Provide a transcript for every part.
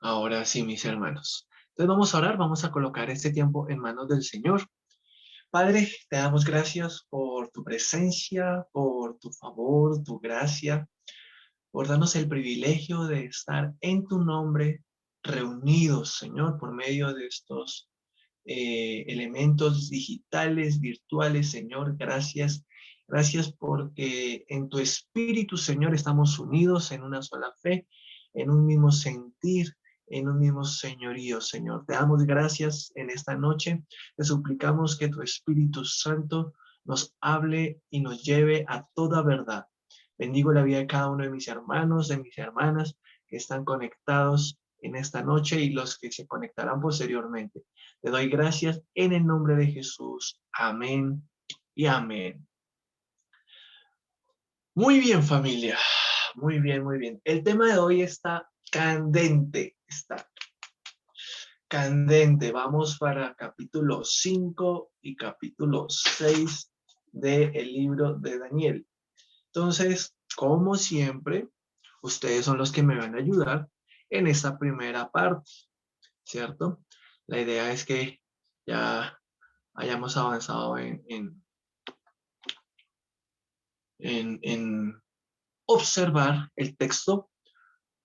Ahora sí, mis hermanos. Entonces vamos a orar, vamos a colocar este tiempo en manos del Señor. Padre, te damos gracias por tu presencia, por tu favor, tu gracia, por darnos el privilegio de estar en tu nombre, reunidos, Señor, por medio de estos elementos digitales, virtuales, Señor. Gracias. Gracias porque en tu espíritu, Señor, estamos unidos en una sola fe, en un mismo sentir, en un mismo señorío, Señor. Te damos gracias en esta noche. Te suplicamos que tu Espíritu Santo nos hable y nos lleve a toda verdad. Bendigo la vida de cada uno de mis hermanos, de mis hermanas que están conectados en esta noche y los que se conectarán posteriormente. Te doy gracias en el nombre de Jesús. Amén y amén. Muy bien, familia. Muy bien, muy bien. El tema de hoy está candente. Está candente. Vamos para capítulo 5 y capítulo 6 del libro de Daniel. Entonces, como siempre, ustedes son los que me van a ayudar en esta primera parte, ¿cierto? La idea es que ya hayamos avanzado en observar el texto.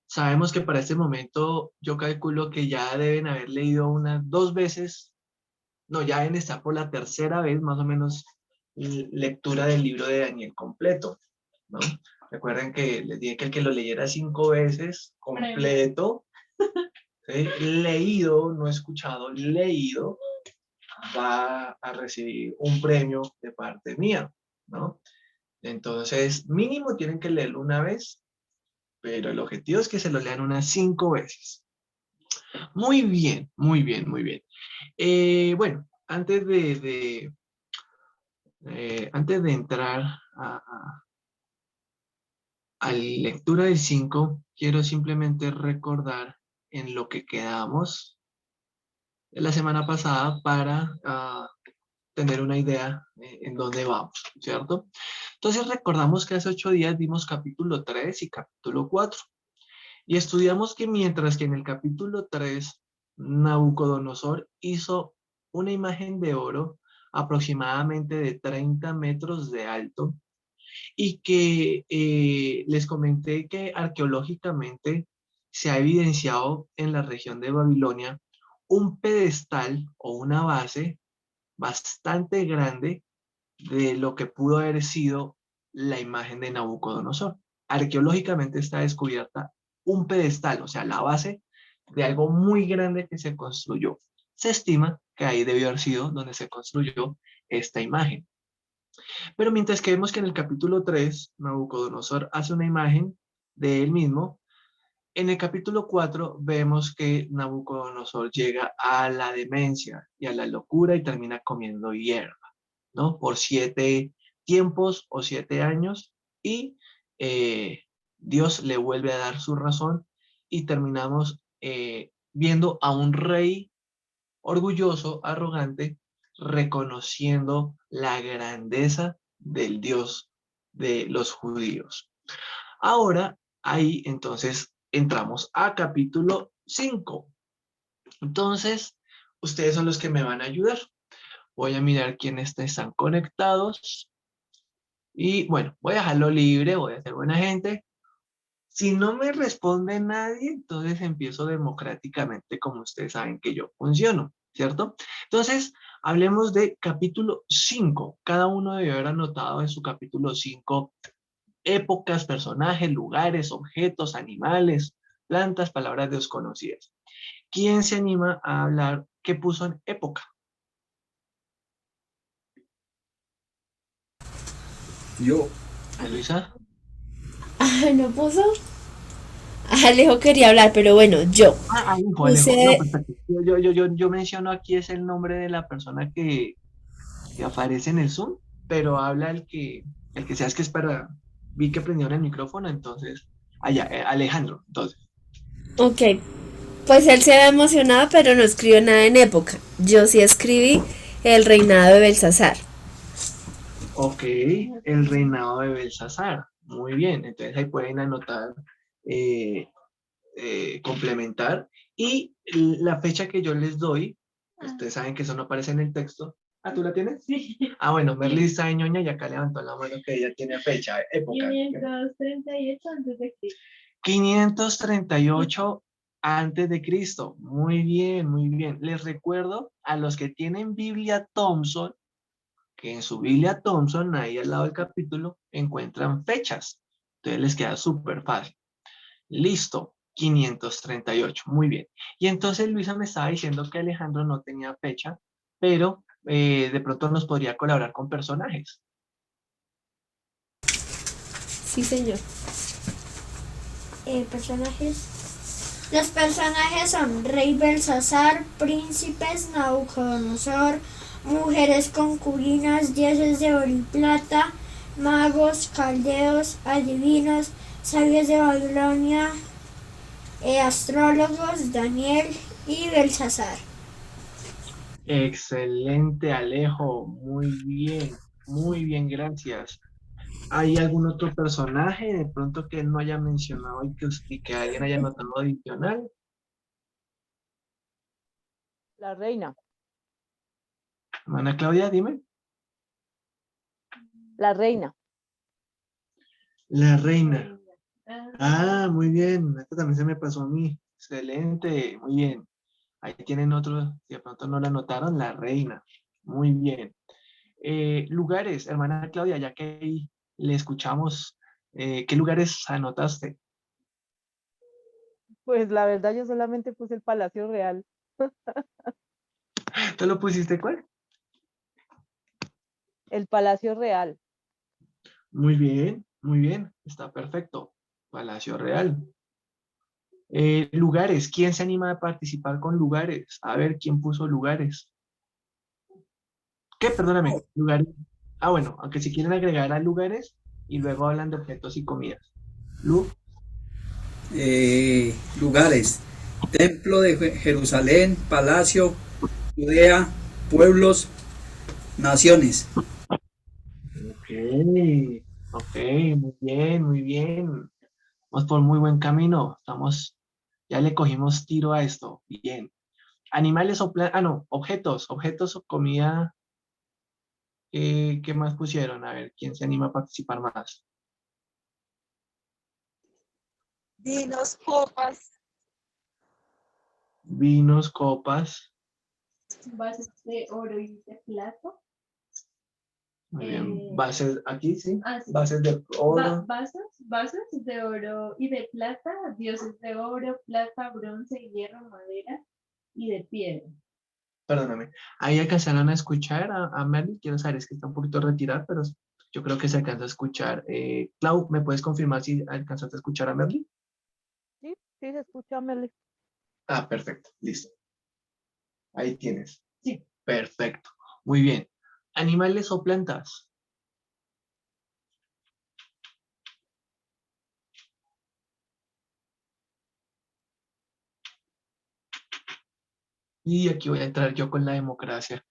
Sabemos que para este momento yo calculo que ya deben haber leído unas 2 veces, no, ya deben estar por la tercera vez más o menos lectura del libro de Daniel completo, ¿no? Recuerden que les dije que el que lo leyera 5 veces completo, ¿sí? Leído, no escuchado, leído, va a recibir un premio de parte mía, ¿no? Entonces, mínimo tienen que leerlo una vez, pero el objetivo es que se lo lean unas 5 veces. Muy bien, muy bien, muy bien. Bueno, antes de entrar a la lectura del 5, quiero simplemente recordar en lo que quedamos la semana pasada para tener una idea en dónde vamos, ¿cierto? Entonces recordamos que hace 8 días vimos capítulo 3 y capítulo 4 y estudiamos que mientras que en el capítulo 3 Nabucodonosor hizo una imagen de oro aproximadamente de 30 metros de alto y que les comenté que arqueológicamente se ha evidenciado en la región de Babilonia un pedestal o una base bastante grande de lo que pudo haber sido la imagen de Nabucodonosor. Arqueológicamente está descubierta un pedestal, o sea, la base de algo muy grande que se construyó. Se estima que ahí debió haber sido donde se construyó esta imagen. Pero mientras que vemos que en el capítulo 3, Nabucodonosor hace una imagen de él mismo, en el capítulo 4 vemos que Nabucodonosor llega a la demencia y a la locura y termina comiendo hierba, ¿no? Por 7 tiempos o 7 años y Dios le vuelve a dar su razón y terminamos viendo a un rey orgulloso, arrogante, reconociendo la grandeza del Dios de los judíos. Ahora, ahí entonces entramos a capítulo 5. Entonces, ustedes son los que me van a ayudar. Voy a mirar quiénes están conectados. Y bueno, voy a dejarlo libre, voy a ser buena gente. Si no me responde nadie, entonces empiezo democráticamente como ustedes saben que yo funciono, ¿cierto? Entonces, hablemos de capítulo 5. Cada uno debe haber anotado en su capítulo 5 épocas, personajes, lugares, objetos, animales, plantas, palabras desconocidas. ¿Quién se anima a hablar qué puso en época? Yo, Luisa. ¿No puso? Alejo quería hablar, pero bueno, yo Alejo, Alejo. No, puse. pues yo menciono aquí es el nombre de la persona que aparece en el Zoom, pero habla el que sea, es que es para, vi que prendieron el micrófono, entonces, allá, Alejandro, entonces, Ok, pues él se había emocionado, pero no escribió nada en época. Yo sí escribí el reinado de Belsasar. ok, el reinado de Belsasar, muy bien, entonces ahí pueden anotar, complementar, Y la fecha que yo les doy, ustedes saben que eso no aparece en el texto. Ah, ¿tú la tienes? Sí. Ah, bueno, Merly está de ñoña y acá levantó la mano que ella tiene fecha, época. 538 antes de Cristo. 538 antes de Cristo. Muy bien, muy bien. Les recuerdo a los que tienen Biblia Thompson, que en su Biblia Thompson, ahí al lado del capítulo, encuentran fechas. Entonces les queda súper fácil. Listo, 538. Muy bien. Y entonces Luisa me estaba diciendo que Alejandro no tenía fecha, pero de pronto nos podría colaborar con personajes. Sí, señor. Personajes. Los personajes son Rey Belsasar, príncipes Nabucodonosor, mujeres concubinas, dioses de oro y plata, magos, caldeos, adivinos, sabios de Babilonia, astrólogos, Daniel y Belsasar. Excelente, Alejo. Muy bien, gracias. ¿Hay algún otro personaje de pronto que él no haya mencionado y que alguien haya notado adicional? La reina. Ana Claudia, dime. La reina. La reina. Ah, muy bien. Esto también se me pasó a mí. Excelente, muy bien. Ahí tienen otro, si de pronto no la notaron, la reina. Muy bien. Lugares, hermana Claudia, ya que ahí le escuchamos, ¿qué lugares anotaste? Pues la verdad yo solamente puse el Palacio Real. ¿Tú lo pusiste cuál? El Palacio Real. Muy bien, está perfecto. Palacio Real. Lugares, ¿quién se anima a participar con lugares? A ver, ¿quién puso lugares? ¿Qué? Perdóname, lugares. Ah, bueno, aunque si quieren agregar a lugares y luego hablan de objetos y comidas. Lu, Lugares: Templo de Jerusalén, Palacio, Judea, pueblos, naciones. ok, ok, muy bien, muy bien. Vamos por muy buen camino. Ya le cogimos tiro a esto. Bien. Animales o no, objetos o comida. ¿Qué más pusieron? A ver, ¿quién se anima a participar más? Vinos, copas, Vinos, copas. Vasos de oro y de plata. Muy bien. Eh, Bases, aquí sí. Sí. Bases de oro. Vasos de oro y de plata, dioses de oro, plata, bronce, hierro, madera y de piedra. Perdóname. Ahí alcanzaron a escuchar a Merly. Quiero saber, es que está un poquito retirada, pero yo creo que se alcanza a escuchar. Clau, ¿me puedes confirmar si alcanzaste a escuchar a Merly? Sí, sí, se escucha, Meli. Ah, perfecto. Listo. Ahí tienes. Sí. Perfecto. Muy bien. ¿Animales o plantas? Y aquí voy a entrar yo con la democracia.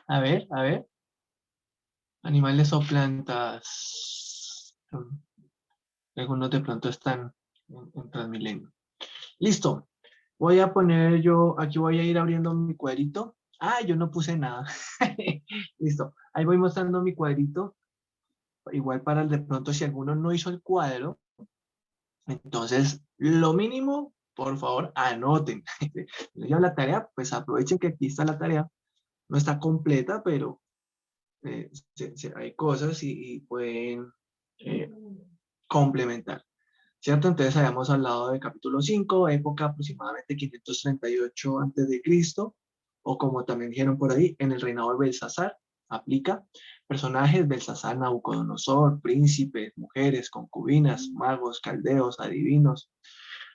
A ver, a ver. Animales o plantas. Algunos de pronto están en Transmilenio. Listo. Voy a poner yo, aquí voy a ir abriendo mi cuadrito. Ah, yo no puse nada. Listo. Ahí voy mostrando mi cuadrito. Igual para el de pronto, si alguno no hizo el cuadro, entonces lo mínimo, por favor, anoten. Ya la tarea, pues aprovechen que aquí está la tarea. No está completa, pero hay cosas y pueden eh, complementar. ¿Cierto? Entonces habíamos hablado de capítulo 5, época aproximadamente 538 antes de Cristo, o como también dijeron por ahí, en el reinado de Belsasar, aplica. Personajes: Belsasar, Nabucodonosor, príncipes, mujeres, concubinas, magos, caldeos, adivinos.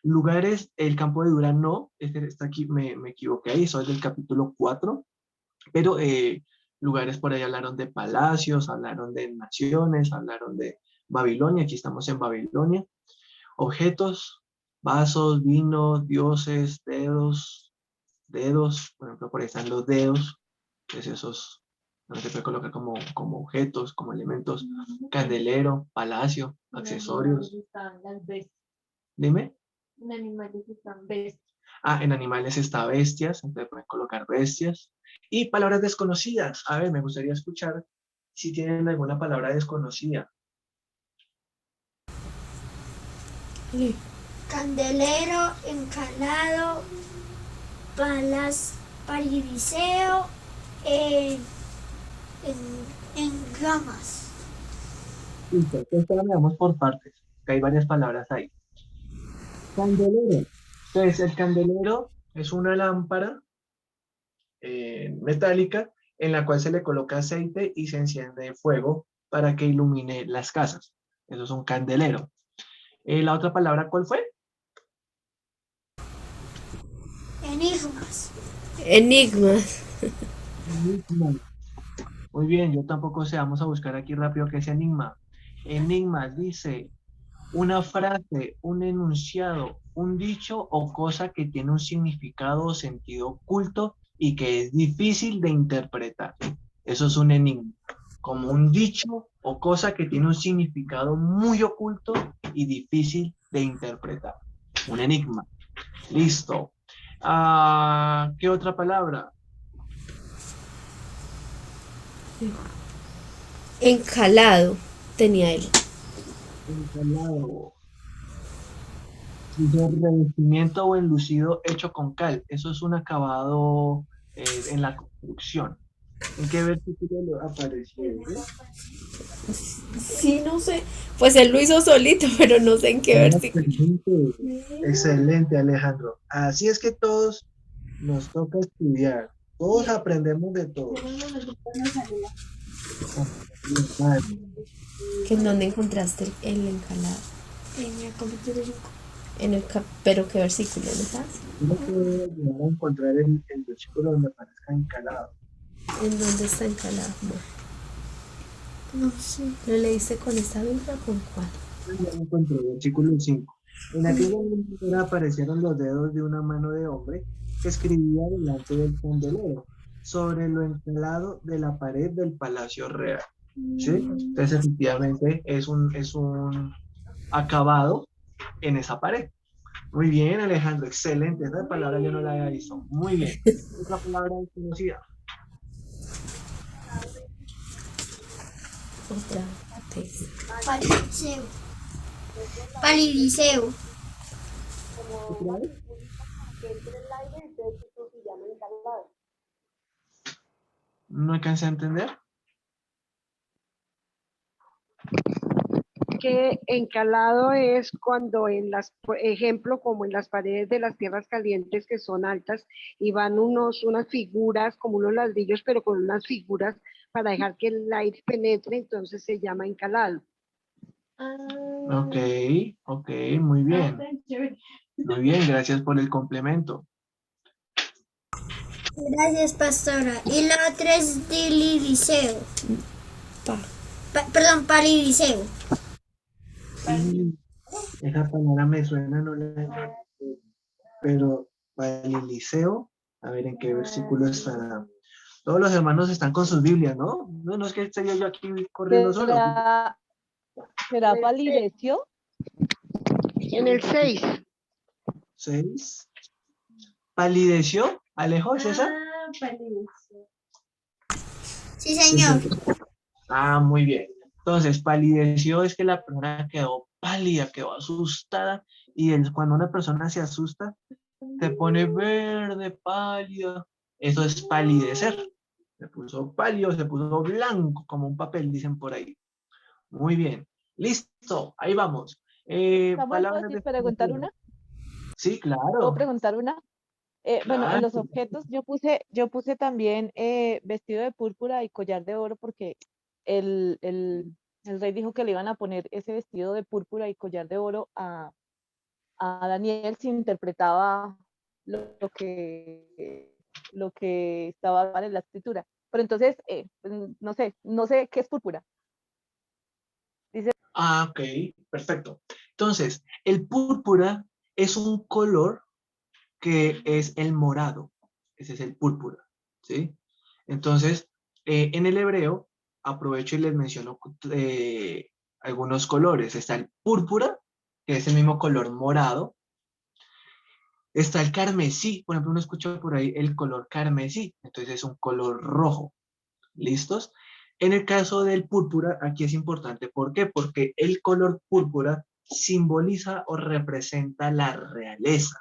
Lugares: el campo de Dura no, este está aquí, me equivoqué ahí, soy del capítulo 4, pero lugares por ahí hablaron de palacios, hablaron de naciones, hablaron de Babilonia, aquí estamos en Babilonia. Objetos: vasos, vino, dioses, dedos, por ejemplo, por ahí están los dedos, entonces esos no se puede colocar como objetos, como elementos. Candelero, palacio, accesorios. Están las veces. Dime. En animales están bestias. Ah, en animales está bestias, entonces pueden colocar bestias. Y palabras desconocidas. A ver, me gustaría escuchar si tienen alguna palabra desconocida. Candelero, encalado, paridiseo, en, en gamas. Listo, entonces ahora veamos por partes, que hay varias palabras ahí. Candelero. Entonces, el candelero es una lámpara metálica en la cual se le coloca aceite y se enciende fuego para que ilumine las casas. Eso es un candelero. ¿La otra palabra cuál fue? Enigmas. Enigmas. Enigma. Muy bien, yo tampoco sé, vamos a buscar aquí rápido qué es enigma. Enigma dice una frase, un enunciado, un dicho o cosa que tiene un significado o sentido oculto y que es difícil de interpretar. Eso es un enigma. Como un dicho o cosa que tiene un significado muy oculto y difícil de interpretar. Un enigma. Listo. ¿Qué otra palabra? Encalado tenía él. Encalado. Dice revestimiento o enlucido hecho con cal. Eso es un acabado en la construcción. ¿En qué versículo lo apareció? Sí, no sé. Pues él lo hizo solito, pero no sé en qué versículo. Excelente, excelente, Alejandro. Así es que todos nos toca estudiar. Todos aprendemos de todo. Pero no nos sale ¿Que en dónde encontraste el encalado? En el capítulo 5. Pero qué versículo, ¿no sabes? Uno puede llegar a encontrar el versículo donde aparezca encalado. ¿En dónde está encalado? No sé. ¿Lo leíste con esta Biblia o con cuál? Ya lo encontré, versículo 5. En aquella manera aparecieron los dedos de una mano de hombre que escribía delante del candelero sobre lo encalado de la pared del palacio real. ¿Sí? Entonces, efectivamente, es un acabado en esa pared. Muy bien, Alejandro, excelente. Esa palabra yo no la había visto. Muy bien. Otra palabra desconocida. Otra vez. Palidiseo. Palidiseo. ¿Otra vez? No alcancé a entender. Que encalado es cuando por ejemplo, como en las paredes de las tierras calientes que son altas y van unas figuras, como unos ladrillos, pero con unas figuras para dejar que el aire penetre, entonces se llama encalado. Ok, ok, muy bien. Muy bien, gracias por el complemento. Gracias, pastora. Y la otra es dilidiseo. Perdón, palidiseo. Esa palabra me suena, no la entiendo. Pero para el liceo, a ver en qué versículo estará. Todos los hermanos están con sus Biblias, ¿no? No es que esté yo aquí corriendo solo. ¿Será palideció? En el 6. 6. ¿Palideció? ¿Alejo, César? Palideció. Sí, señor. Ah, muy bien. Entonces, palideció es que la persona quedó pálida, quedó asustada. Y cuando una persona se asusta, se pone verde, pálida. Eso es palidecer. Se puso pálido, se puso blanco, como un papel, dicen por ahí. Muy bien. Listo, ahí vamos. Samuel, ¿puedo preguntar una? Sí, ¿Puedo claro. preguntar una? Bueno, en los objetos yo puse también vestido de púrpura y collar de oro porque el rey dijo que le iban a poner ese vestido de púrpura y collar de oro a Daniel si interpretaba lo que estaba mal en la escritura. Pero entonces, no sé qué es púrpura. Ah, ok, perfecto. Entonces, el púrpura es un color que es el morado. Ese es el púrpura, ¿sí? Entonces, en el hebreo, aprovecho y les menciono algunos colores. Está el púrpura, que es el mismo color morado, Está el carmesí, por ejemplo, uno escucha por ahí el color carmesí, entonces es un color rojo. ¿Listos? En el caso del púrpura, aquí es importante. ¿Por qué? Porque el color púrpura simboliza o representa la realeza.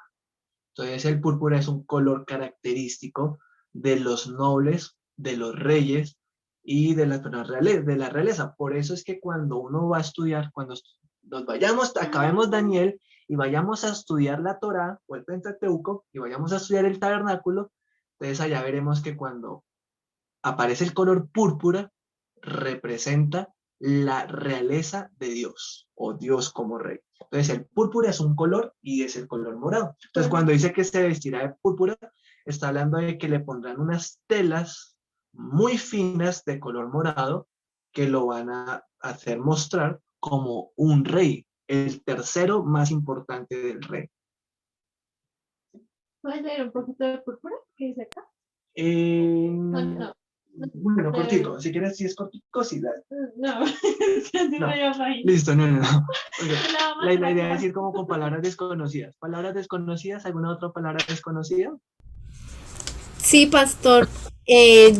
Entonces el púrpura es un color característico de los nobles, de los reyes y de la realeza. Por eso es que cuando uno va a estudiar, cuando nos vayamos, acabemos Daniel y vayamos a estudiar la Torá o el Pentateuco y vayamos a estudiar el tabernáculo, entonces allá veremos que cuando aparece el color púrpura, representa la realeza de Dios o Dios como rey. Entonces el púrpura es un color y es el color morado. Entonces cuando dice que se vestirá de púrpura, está hablando de que le pondrán unas telas muy finas de color morado que lo van a hacer mostrar como un rey, el tercero más importante del rey. ¿Puedes leer un poquito de púrpura? ¿Qué dice acá? No. Bueno, cortico. Si quieres, si es cortico, sí. No, es que No. medio página. Listo, no. Okay. No, La idea es decir como con palabras desconocidas. ¿Palabras desconocidas? ¿Alguna otra palabra desconocida? Sí, pastor,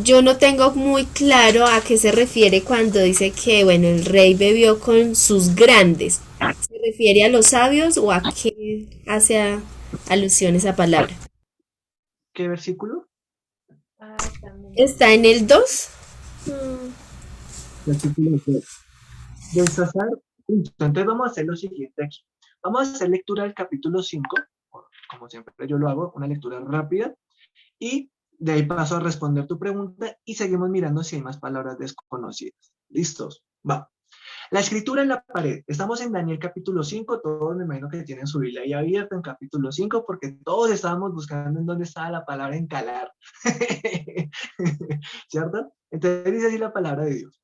yo no tengo muy claro a qué se refiere cuando dice que, bueno, el rey bebió con sus grandes. ¿Se refiere a los sabios o a qué hace alusión esa palabra? ¿Qué versículo? Ah, también. ¿Está en el 2? Versículo 3. Belsasar. Entonces vamos a hacer lo siguiente aquí. Vamos a hacer lectura del capítulo 5, como siempre yo lo hago, una lectura rápida, y de ahí paso a responder tu pregunta y seguimos mirando si hay más palabras desconocidas. ¿Listos? Va. La escritura en la pared. Estamos en Daniel capítulo 5, todos me imagino que tienen su Biblia ahí abierta en capítulo 5 porque todos estábamos buscando en dónde estaba la palabra encalar. ¿Cierto? Entonces dice así la palabra de Dios.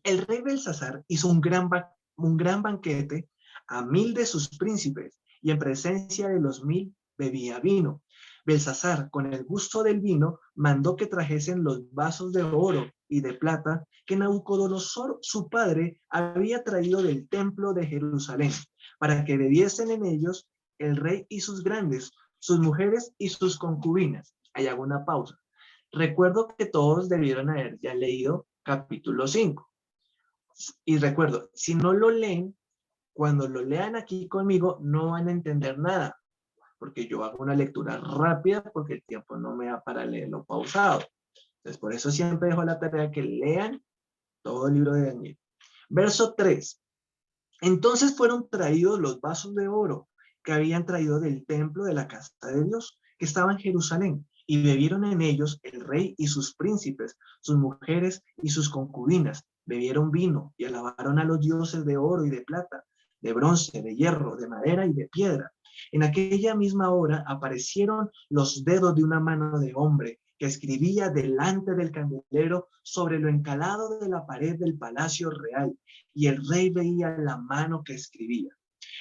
El rey Belsasar hizo un gran banquete a 1000 de sus príncipes y en presencia de los 1000 bebía vino. Belsasar, con el gusto del vino, mandó que trajesen los vasos de oro y de plata que Nabucodonosor, su padre, había traído del templo de Jerusalén, para que bebiesen en ellos el rey y sus grandes, sus mujeres y sus concubinas. Ahí hago una pausa. Recuerdo que todos debieron haber ya leído capítulo 5. Y recuerdo, si no lo leen, cuando lo lean aquí conmigo, no van a entender nada, porque yo hago una lectura rápida porque el tiempo no me da para leerlo pausado. Entonces, por eso siempre dejo la tarea que lean todo el libro de Daniel. Verso 3. Entonces fueron traídos los vasos de oro que habían traído del templo de la casa de Dios, que estaba en Jerusalén, y bebieron en ellos el rey y sus príncipes, sus mujeres y sus concubinas. Bebieron vino y alabaron a los dioses de oro y de plata, de bronce, de hierro, de madera y de piedra. En aquella misma hora aparecieron los dedos de una mano de hombre que escribía delante del candelero sobre lo encalado de la pared del palacio real, y el rey veía la mano que escribía.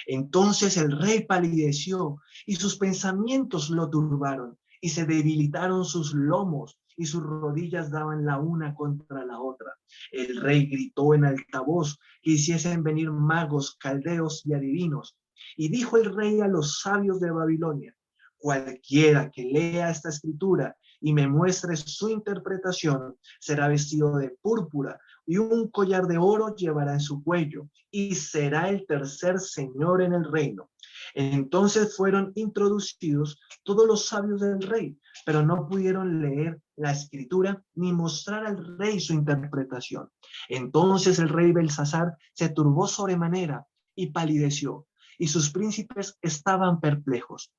Entonces el rey palideció y sus pensamientos lo turbaron y se debilitaron sus lomos y sus rodillas daban la una contra la otra. El rey gritó en alta voz que hiciesen venir magos, caldeos y adivinos. Y dijo el rey a los sabios de Babilonia: cualquiera que lea esta escritura y me muestre su interpretación será vestido de púrpura y un collar de oro llevará en su cuello y será el tercer señor en el reino. Entonces fueron introducidos todos los sabios del rey, pero no pudieron leer la escritura ni mostrar al rey su interpretación. Entonces el rey Belsasar se turbó sobremanera y palideció, y sus príncipes estaban perplejos.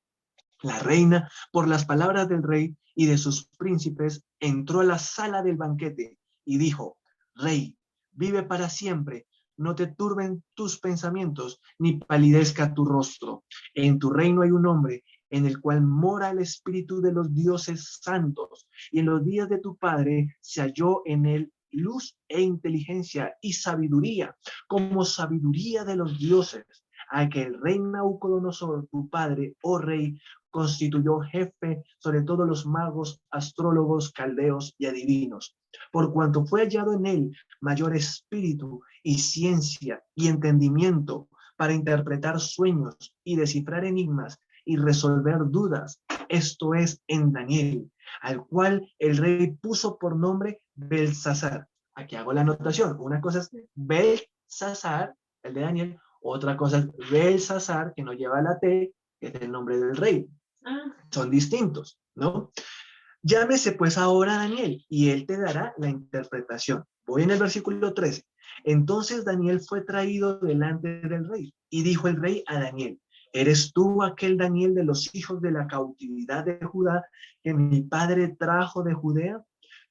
La reina, por las palabras del rey y de sus príncipes, entró a la sala del banquete y dijo: Rey, vive para siempre, no te turben tus pensamientos, ni palidezca tu rostro. En tu reino hay un hombre en el cual mora el espíritu de los dioses santos, y en los días de tu padre se halló en él luz e inteligencia y sabiduría, como sabiduría de los dioses, a que el rey Nabucodonosor, tu padre, oh rey, constituyó jefe sobre todos los magos, astrólogos, caldeos y adivinos, por cuanto fue hallado en él mayor espíritu y ciencia y entendimiento para interpretar sueños y descifrar enigmas y resolver dudas. Esto es en Daniel, al cual el rey puso por nombre Belsasar. Aquí hago la anotación. Una cosa es Belsasar, el de Daniel. Otra cosa es Belsasar, que no lleva la T, que es el nombre del rey. Son distintos, ¿no? Llámese pues ahora a Daniel y él te dará la interpretación. Voy en el versículo 13. Entonces Daniel fue traído delante del rey y dijo el rey a Daniel: ¿Eres tú aquel Daniel de los hijos de la cautividad de Judá que mi padre trajo de Judea?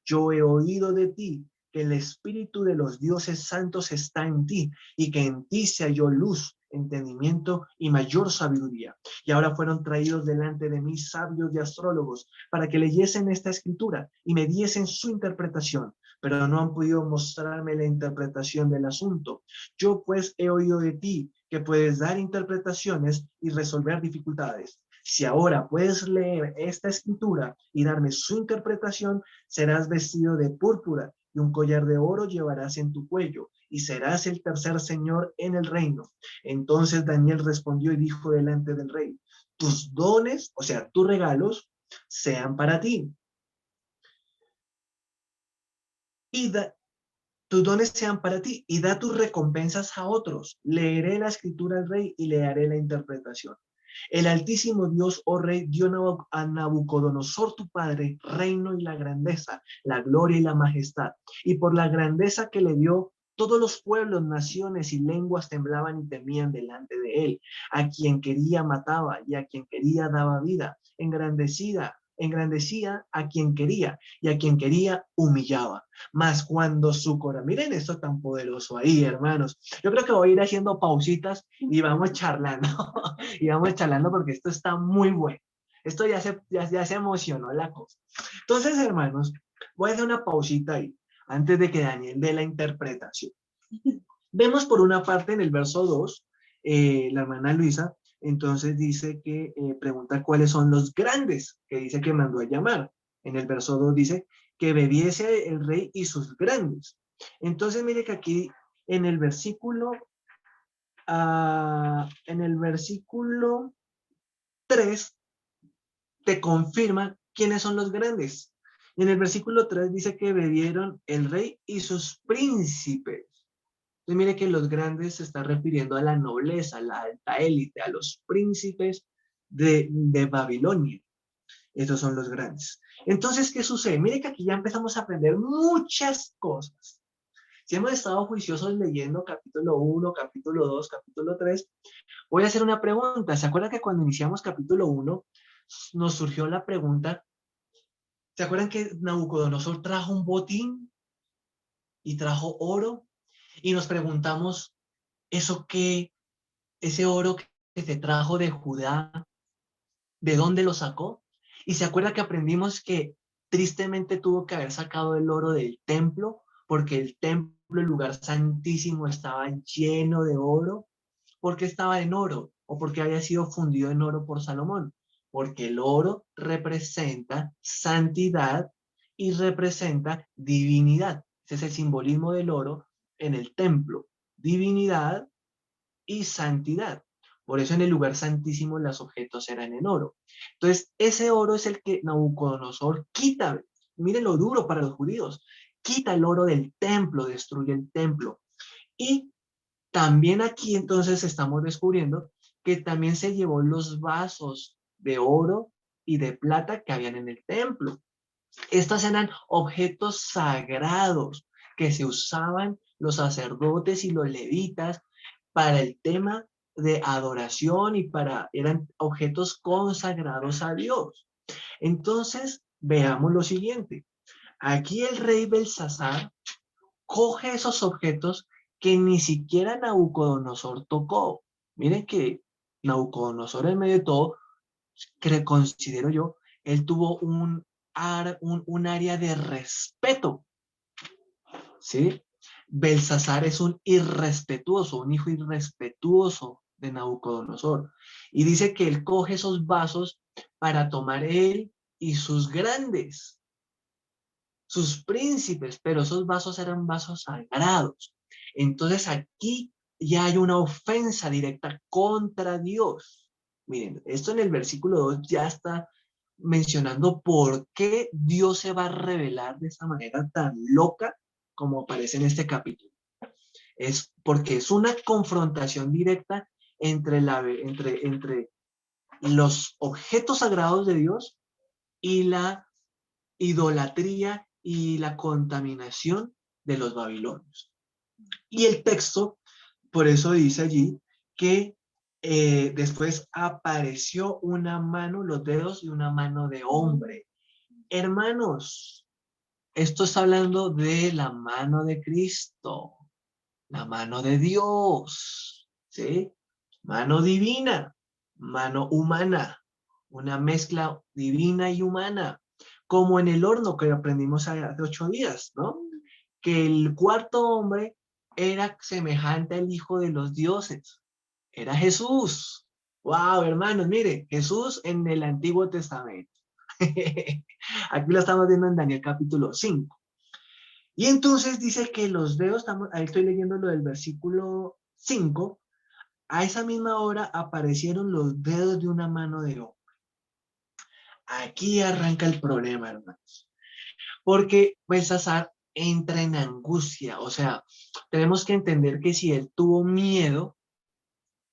Yo he oído de ti que el espíritu de los dioses santos está en ti y que en ti se halló luz, entendimiento y mayor sabiduría. Y ahora fueron traídos delante de mí sabios y astrólogos para que leyesen esta escritura y me diesen su interpretación, pero no han podido mostrarme la interpretación del asunto. Yo pues he oído de ti que puedes dar interpretaciones y resolver dificultades. Si ahora puedes leer esta escritura y darme su interpretación, serás vestido de púrpura y un collar de oro llevarás en tu cuello, y serás el tercer señor en el reino. Entonces Daniel respondió y dijo delante del rey: tus dones, o sea, tus regalos, sean para ti. Tus dones sean para ti, y da tus recompensas a otros. Leeré la escritura al rey y le daré la interpretación. El Altísimo Dios, oh rey, dio a Nabucodonosor tu padre reino y la grandeza, la gloria y la majestad. Y por la grandeza que le dio, todos los pueblos, naciones y lenguas temblaban y temían delante de él. A quien quería mataba y a quien quería daba vida. Engrandecía a quien quería y a quien quería humillaba. Mas cuando su corazón, miren esto tan poderoso ahí, hermanos. Yo creo que voy a ir haciendo pausitas y vamos charlando. Y vamos charlando porque esto está muy bueno. Esto ya se emocionó la cosa. Entonces, hermanos, voy a hacer una pausita ahí antes de que Daniel dé la interpretación. Vemos por una parte en el verso 2, la hermana Luisa, entonces dice que pregunta cuáles son los grandes que dice que mandó a llamar. En el verso 2 dice que bebiese el rey y sus grandes. Entonces mire que aquí en el versículo 3 te confirma quiénes son los grandes. En el versículo 3 dice que bebieron el rey y sus príncipes. Entonces mire que los grandes se está refiriendo a la nobleza, a la alta élite, a los príncipes de Babilonia. Estos son los grandes. Entonces, ¿qué sucede? Mire que aquí ya empezamos a aprender muchas cosas. Si hemos estado juiciosos leyendo capítulo 1, capítulo 2, capítulo 3, voy a hacer una pregunta. ¿Se acuerdan que cuando iniciamos capítulo 1 nos surgió la pregunta? ¿Se acuerdan que Nabucodonosor trajo un botín y trajo oro? Y nos preguntamos, ¿eso qué? Ese oro que se trajo de Judá, ¿de dónde lo sacó? Y se acuerda que aprendimos que tristemente tuvo que haber sacado el oro del templo, porque el templo, el lugar santísimo, estaba lleno de oro. ¿Por qué estaba en oro? ¿O porque había sido fundido en oro por Salomón? Porque el oro representa santidad y representa divinidad. Ese es el simbolismo del oro en el templo, divinidad y santidad. Por eso en el lugar santísimo los objetos eran en oro. Entonces, ese oro es el que Nabucodonosor quita. Miren lo duro para los judíos. Quita el oro del templo, destruye el templo. Y también aquí entonces estamos descubriendo que también se llevó los vasos de oro y de plata que habían en el templo. Estos eran objetos sagrados que se usaban los sacerdotes y los levitas para el tema de adoración y eran objetos consagrados a Dios. Entonces, veamos lo siguiente. Aquí el rey Belsasar coge esos objetos que ni siquiera Nabucodonosor tocó. Miren que Nabucodonosor, en medio de todo, que considero yo, él tuvo un área de respeto, ¿sí? Belsasar es un irrespetuoso, un hijo irrespetuoso de Nabucodonosor. Y dice que él coge esos vasos para tomar él y sus grandes, sus príncipes, pero esos vasos eran vasos sagrados. Entonces aquí ya hay una ofensa directa contra Dios. Miren, esto en el versículo 2 ya está mencionando por qué Dios se va a revelar de esa manera tan loca como aparece en este capítulo. Es porque es una confrontación directa entre los objetos sagrados de Dios y la idolatría y la contaminación de los babilonios. Y el texto, por eso dice allí que después apareció una mano, los dedos y una mano de hombre. Hermanos, esto está hablando de la mano de Cristo, la mano de Dios, ¿sí? Mano divina, mano humana, una mezcla divina y humana, como en el horno que aprendimos hace 8 días, ¿no? Que el cuarto hombre era semejante al Hijo de los dioses, era Jesús. ¡Wow, hermanos! Mire, Jesús en el Antiguo Testamento. Aquí lo estamos viendo en Daniel capítulo 5. Y entonces dice que los dedos, ahí estoy leyendo lo del versículo 5, a esa misma hora aparecieron los dedos de una mano de hombre. Aquí arranca el problema, hermanos. Porque Belsasar entra en angustia. O sea, tenemos que entender que si él tuvo miedo,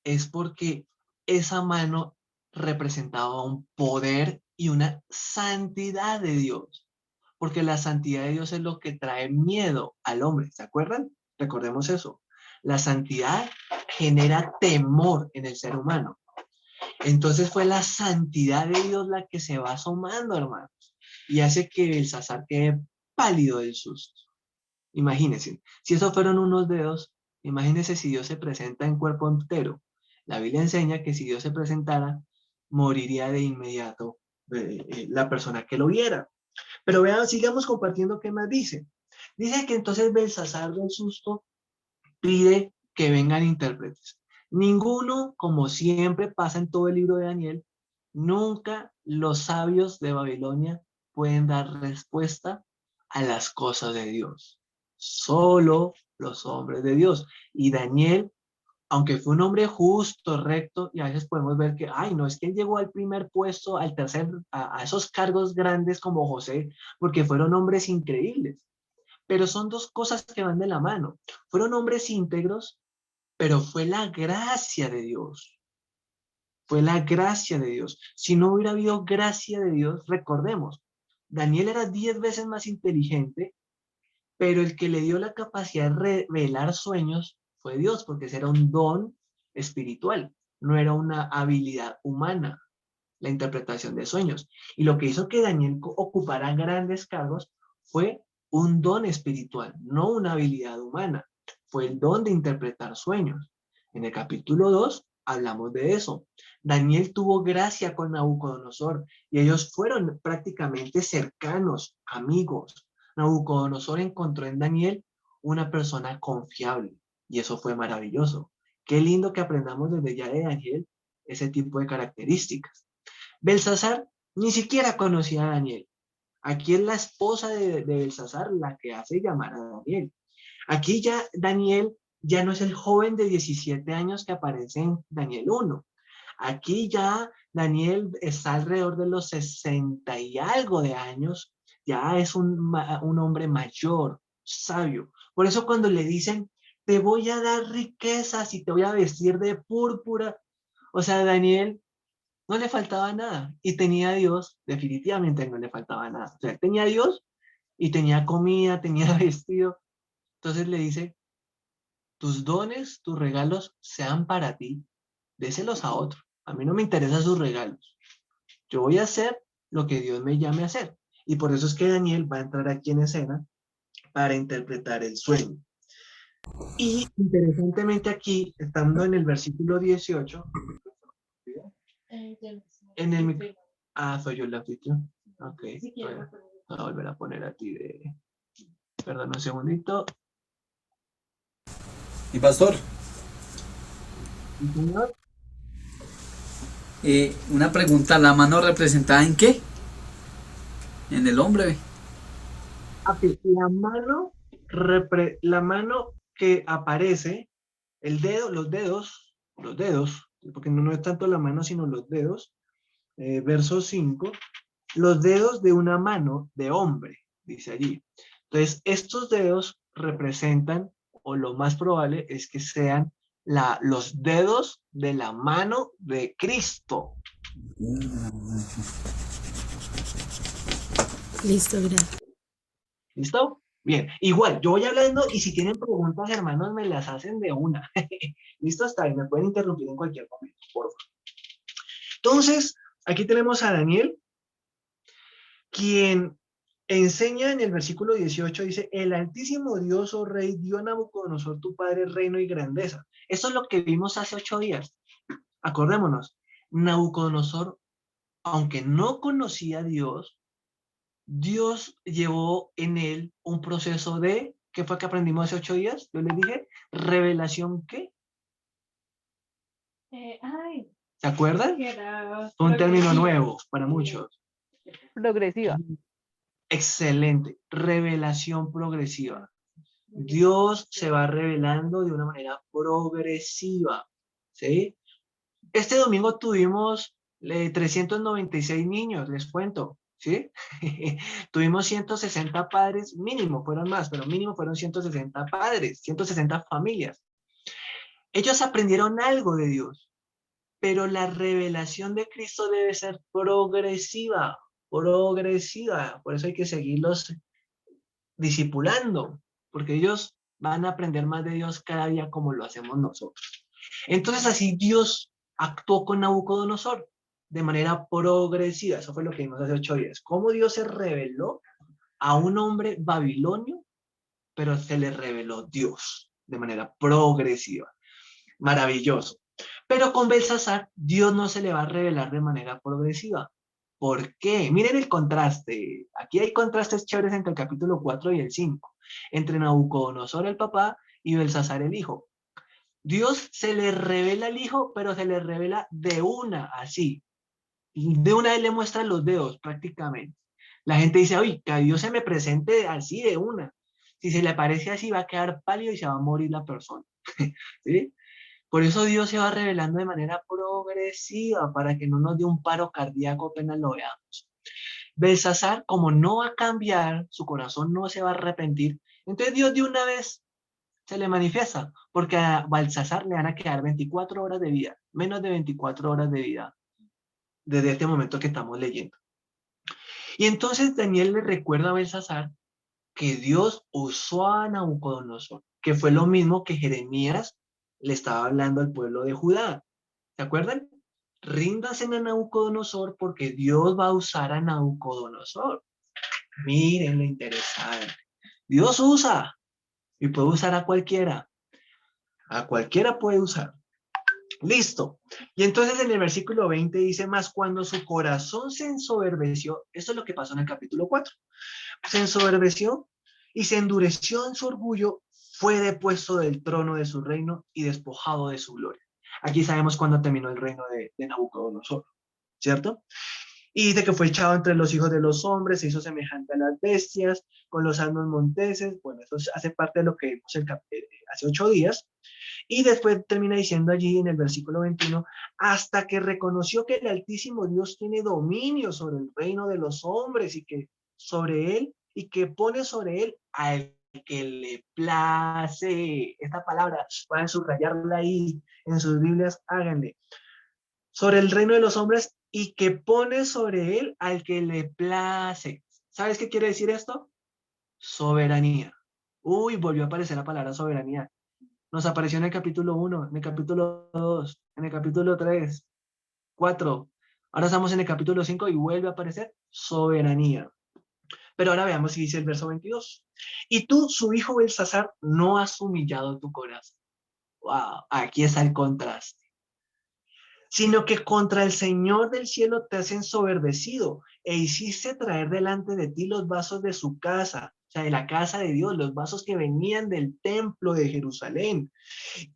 es porque esa mano representaba un poder y una santidad de Dios. Porque la santidad de Dios es lo que trae miedo al hombre, ¿se acuerdan? Recordemos eso. La santidad genera temor en el ser humano. Entonces fue la santidad de Dios la que se va asomando, hermanos, y hace que Belsasar quede pálido del susto. Imagínense, si esos fueron unos dedos, imagínense si Dios se presenta en cuerpo entero. La Biblia enseña que si Dios se presentara, moriría de inmediato la persona que lo viera. Pero vean, sigamos compartiendo qué más dice. Dice que entonces Belsasar del susto pide que vengan intérpretes. Ninguno, como siempre pasa en todo el libro de Daniel, nunca los sabios de Babilonia pueden dar respuesta a las cosas de Dios. Solo los hombres de Dios. Y Daniel, aunque fue un hombre justo, recto, y a veces podemos ver que, ay, no, es que él llegó al primer puesto, al tercer, a esos cargos grandes como José, porque fueron hombres increíbles. Pero son dos cosas que van de la mano. Fueron hombres íntegros, pero fue la gracia de Dios. Fue la gracia de Dios. Si no hubiera habido gracia de Dios, recordemos, Daniel era 10 veces más inteligente, pero el que le dio la capacidad de revelar sueños fue Dios, porque ese era un don espiritual, no era una habilidad humana, la interpretación de sueños. Y lo que hizo que Daniel ocupara grandes cargos fue un don espiritual, no una habilidad humana. Fue el don de interpretar sueños. En el capítulo 2 hablamos de eso. Daniel tuvo gracia con Nabucodonosor y ellos fueron prácticamente cercanos, amigos. Nabucodonosor encontró en Daniel una persona confiable y eso fue maravilloso. Qué lindo que aprendamos desde ya de Daniel ese tipo de características. Belsasar ni siquiera conocía a Daniel. Aquí es la esposa de Belsasar la que hace llamar a Daniel. Aquí ya Daniel ya no es el joven de 17 años que aparece en Daniel 1. Aquí ya Daniel está alrededor de los 60 y algo de años. Ya es un hombre mayor, sabio. Por eso cuando le dicen, te voy a dar riquezas y te voy a vestir de púrpura. O sea, Daniel no le faltaba nada. Y tenía a Dios, definitivamente no le faltaba nada. O sea, tenía a Dios y tenía comida, tenía vestido. Entonces le dice, tus dones, tus regalos sean para ti, déselos a otro. A mí no me interesan sus regalos. Yo voy a hacer lo que Dios me llame a hacer. Y por eso es que Daniel va a entrar aquí en escena para interpretar el sueño. Y interesantemente aquí, estando en el versículo 18, en el... soy yo el anfitrión. Ok. Voy a volver a poner a ti de... Perdón un segundito. Mi pastor, ¿Sí, señor? una pregunta, ¿la mano representada en qué? En el hombre. La mano que aparece, el dedo, los dedos porque no es tanto la mano, sino los dedos. Verso 5, los dedos de una mano de hombre, dice allí. Entonces, estos dedos representan, o lo más probable es que sean los dedos de la mano de Cristo. Listo, gracias. ¿Listo? Bien, igual, yo voy hablando y si tienen preguntas, hermanos, me las hacen de una. ¿Listo? Hasta ahí, me pueden interrumpir en cualquier momento, por favor. Entonces, aquí tenemos a Daniel, quien enseña en el versículo 18, dice, el Altísimo Dios, oh Rey, dio a Nabucodonosor tu padre reino y grandeza. Eso es lo que vimos hace 8 días. Acordémonos, Nabucodonosor, aunque no conocía a Dios, Dios llevó en él un proceso de, ¿qué fue que aprendimos hace 8 días? Yo les dije, revelación, ¿qué? ¿Se acuerdan? Que era Un término progresiva. nuevo para muchos. Progresiva. Excelente, revelación progresiva. Dios se va revelando de una manera progresiva, ¿sí? Este domingo tuvimos 396 niños, les cuento, ¿sí? Tuvimos 160 padres, mínimo, fueron más, pero mínimo fueron 160 padres, 160 familias. Ellos aprendieron algo de Dios, pero la revelación de Cristo debe ser progresiva, progresiva. Por eso hay que seguirlos discipulando, porque ellos van a aprender más de Dios cada día como lo hacemos nosotros. Entonces así Dios actuó con Nabucodonosor de manera progresiva. Eso fue lo que vimos hace 8 días. Cómo Dios se reveló a un hombre babilonio, pero se le reveló Dios de manera progresiva. Maravilloso. Pero con Belsasar, Dios no se le va a revelar de manera progresiva. ¿Por qué? Miren el contraste. Aquí hay contrastes chéveres entre el capítulo 4 y el 5. Entre Nabucodonosor el papá y Belsasar el hijo. Dios se le revela al hijo, pero se le revela de una, así. De una vez le muestra los dedos, prácticamente. La gente dice, oye, que a Dios se me presente así de una. Si se le aparece así, va a quedar pálido y se va a morir la persona. ¿Sí? Por eso Dios se va revelando de manera progresiva, para que no nos dé un paro cardíaco apenas lo veamos. Belsasar, como no va a cambiar, su corazón no se va a arrepentir, entonces Dios de una vez se le manifiesta, porque a Belsasar le van a quedar 24 horas de vida, menos de 24 horas de vida, desde este momento que estamos leyendo. Y entonces Daniel le recuerda a Belsasar que Dios usó a Nabucodonosor, que fue lo mismo que Jeremías le estaba hablando al pueblo de Judá. ¿Se acuerdan? Ríndanse a Nabucodonosor porque Dios va a usar a Nabucodonosor. Miren lo interesante. Dios usa y puede usar a cualquiera. A cualquiera puede usar. Listo. Y entonces en el versículo 20 dice, más cuando su corazón se ensoberbeció, esto es lo que pasó en el capítulo 4, se ensoberbeció y se endureció en su orgullo, fue depuesto del trono de su reino y despojado de su gloria. Aquí sabemos cuándo terminó el reino de Nabucodonosor, ¿cierto? Y dice que fue echado entre los hijos de los hombres, se hizo semejante a las bestias, con los asnos monteses. Bueno, eso hace parte de lo que vimos hace 8 días. Y después termina diciendo allí en el versículo 21, hasta que reconoció que el Altísimo Dios tiene dominio sobre el reino de los hombres y que sobre él, y que pone sobre él al que le place. Esta palabra, pueden subrayarla ahí en sus Biblias, háganle. Sobre el reino de los hombres y que pone sobre él al que le place. ¿Sabes qué quiere decir esto? Soberanía. Uy, volvió a aparecer la palabra soberanía. Nos apareció en el capítulo 1, en el capítulo 2, en el capítulo 3, 4. Ahora estamos en el capítulo 5 y vuelve a aparecer soberanía. Pero ahora veamos si dice el verso 22. Y tú, su hijo Belsasar, no has humillado tu corazón. Wow, aquí está el contraste. Sino que contra el Señor del cielo te has ensoberbecido e hiciste traer delante de ti los vasos de su casa, o sea, de la casa de Dios, los vasos que venían del templo de Jerusalén,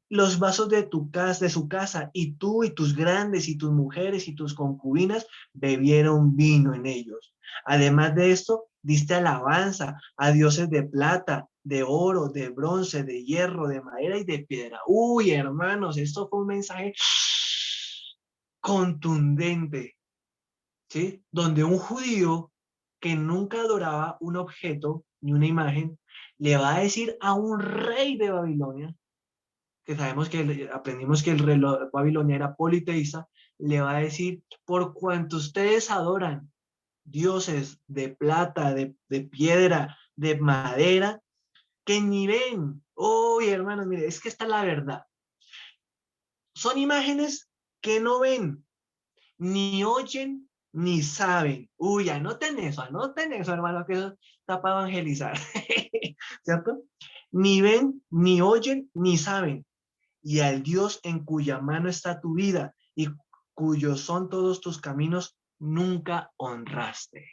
los vasos de tu casa, de su casa, y tú y tus grandes y tus mujeres y tus concubinas bebieron vino en ellos. Además de esto, diste alabanza a dioses de plata, de oro, de bronce, de hierro, de madera y de piedra. Uy, hermanos, esto fue un mensaje contundente, ¿sí? Donde un judío que nunca adoraba un objeto ni una imagen, le va a decir a un rey de Babilonia, que sabemos que aprendimos que el rey de Babilonia era politeísta, le va a decir, por cuanto ustedes adoran dioses de plata, de piedra, de madera, que ni ven. Uy, hermanos, mire, es que esta es la verdad. Son imágenes que no ven, ni oyen, ni saben. Uy, anoten eso, hermano, que eso está para evangelizar. ¿Cierto? Ni ven, ni oyen, ni saben. Y al Dios en cuya mano está tu vida y cuyos son todos tus caminos, nunca honraste.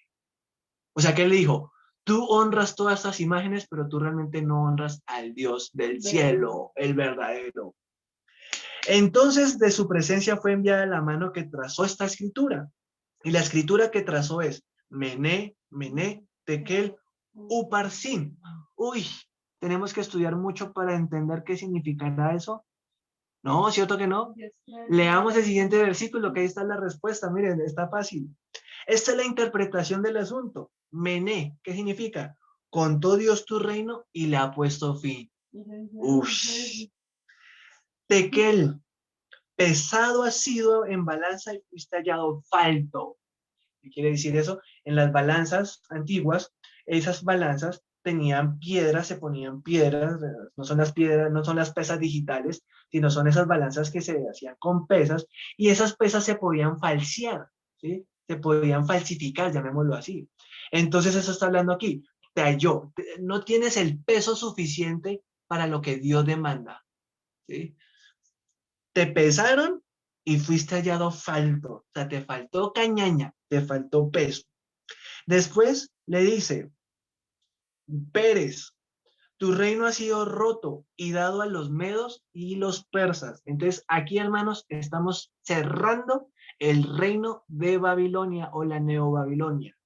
O sea, que él le dijo, tú honras todas estas imágenes, pero tú realmente no honras al Dios del cielo, el verdadero. Entonces de su presencia fue enviada la mano que trazó esta escritura. Y la escritura que trazó es Mené, Mené, Tekel, Uparsin. Uy, tenemos que estudiar mucho para entender qué significará eso. No, ¿cierto que no? Leamos el siguiente versículo, que ahí está la respuesta. Miren, está fácil. Esta es la interpretación del asunto. Mené, ¿qué significa? Contó Dios tu reino y le ha puesto fin. Ush. Tekel, pesado has sido en balanza y fuiste hallado falto. ¿Qué quiere decir eso? En las balanzas antiguas, esas balanzas tenían piedras, se ponían piedras, no son las piedras, no son las pesas digitales, sino son esas balanzas que se hacían con pesas, y esas pesas se podían falsear, ¿sí? Se podían falsificar, llamémoslo así. Entonces eso está hablando aquí, te halló, no tienes el peso suficiente para lo que Dios demanda, ¿sí? Te pesaron y fuiste hallado falto, o sea, te faltó cañaña, te faltó peso. Después le dice, Pérez, tu reino ha sido roto y dado a los medos y los persas. Entonces, aquí, hermanos, estamos cerrando el reino de Babilonia o la Neobabilonia.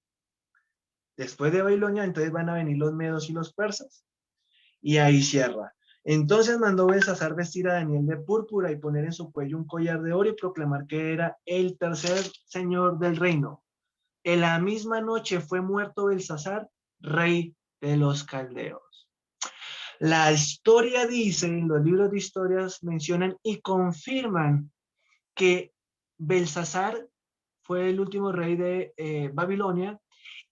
Después de Babilonia, entonces van a venir los medos y los persas. Y ahí cierra. Entonces mandó Belsasar vestir a Daniel de púrpura y poner en su cuello un collar de oro y proclamar que era el tercer señor del reino. En la misma noche fue muerto Belsasar, rey de los caldeos. La historia dice, en los libros de historias mencionan y confirman que Belsasar fue el último rey de Babilonia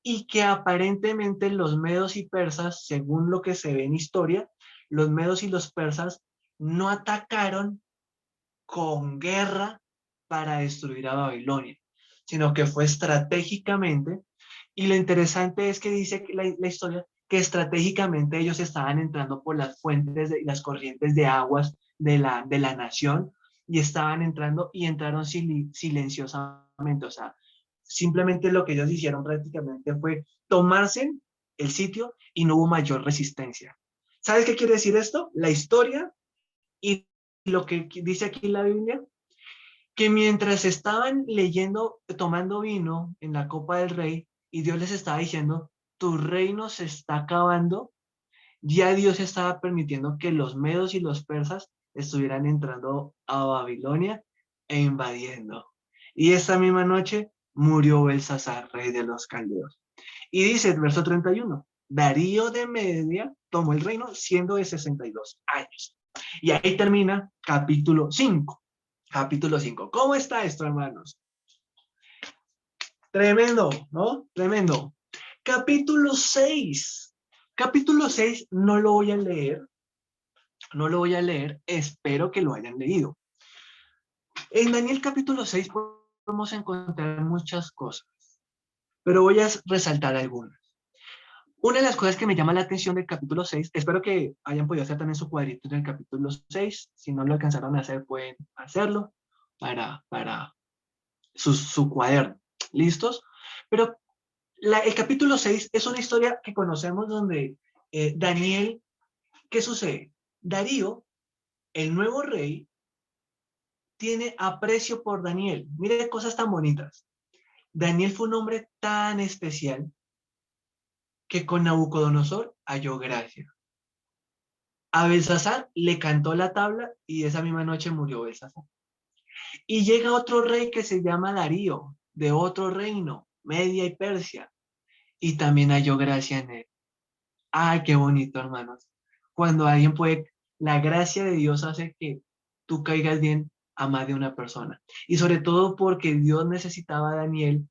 y que aparentemente los medos y persas, según lo que se ve en historia, los medos y los persas no atacaron con guerra para destruir a Babilonia, sino que fue estratégicamente, y lo interesante es que dice que la historia que estratégicamente ellos estaban entrando por las fuentes y las corrientes de aguas de la nación, y estaban entrando y entraron silenciosamente, o sea, simplemente lo que ellos hicieron prácticamente fue tomarse el sitio y no hubo mayor resistencia. ¿Sabes qué quiere decir esto? La historia y lo que dice aquí en la Biblia, que mientras estaban leyendo, tomando vino en la copa del rey, y Dios les estaba diciendo, tu reino se está acabando, ya Dios estaba permitiendo que los medos y los persas estuvieran entrando a Babilonia e invadiendo. Y esta misma noche murió Belsasar, rey de los caldeos. Y dice el verso 31, Darío de Media tomó el reino siendo de 62 años. Y ahí termina capítulo 5. Capítulo 5. ¿Cómo está esto, hermanos? Tremendo, ¿no? Tremendo. Capítulo 6. Capítulo 6 no lo voy a leer. No lo voy a leer. Espero que lo hayan leído. En Daniel capítulo 6 podemos encontrar muchas cosas, pero voy a resaltar algunas. Una de las cosas que me llama la atención del capítulo 6, espero que hayan podido hacer también su cuadrito en el capítulo 6, si no lo alcanzaron a hacer, pueden hacerlo para su cuaderno. ¿Listos? Pero el capítulo 6 es una historia que conocemos donde Daniel, ¿qué sucede? Darío, el nuevo rey, tiene aprecio por Daniel. Mire cosas tan bonitas. Daniel fue un hombre tan especial que con Nabucodonosor halló gracia. A Belsasar le cantó la tabla y esa misma noche murió Belsasar. Y llega otro rey que se llama Darío, de otro reino, Media y Persia, y también halló gracia en él. Ay, qué bonito, hermanos. Cuando alguien puede, la gracia de Dios hace que tú caigas bien a más de una persona. Y sobre todo porque Dios necesitaba a Daniel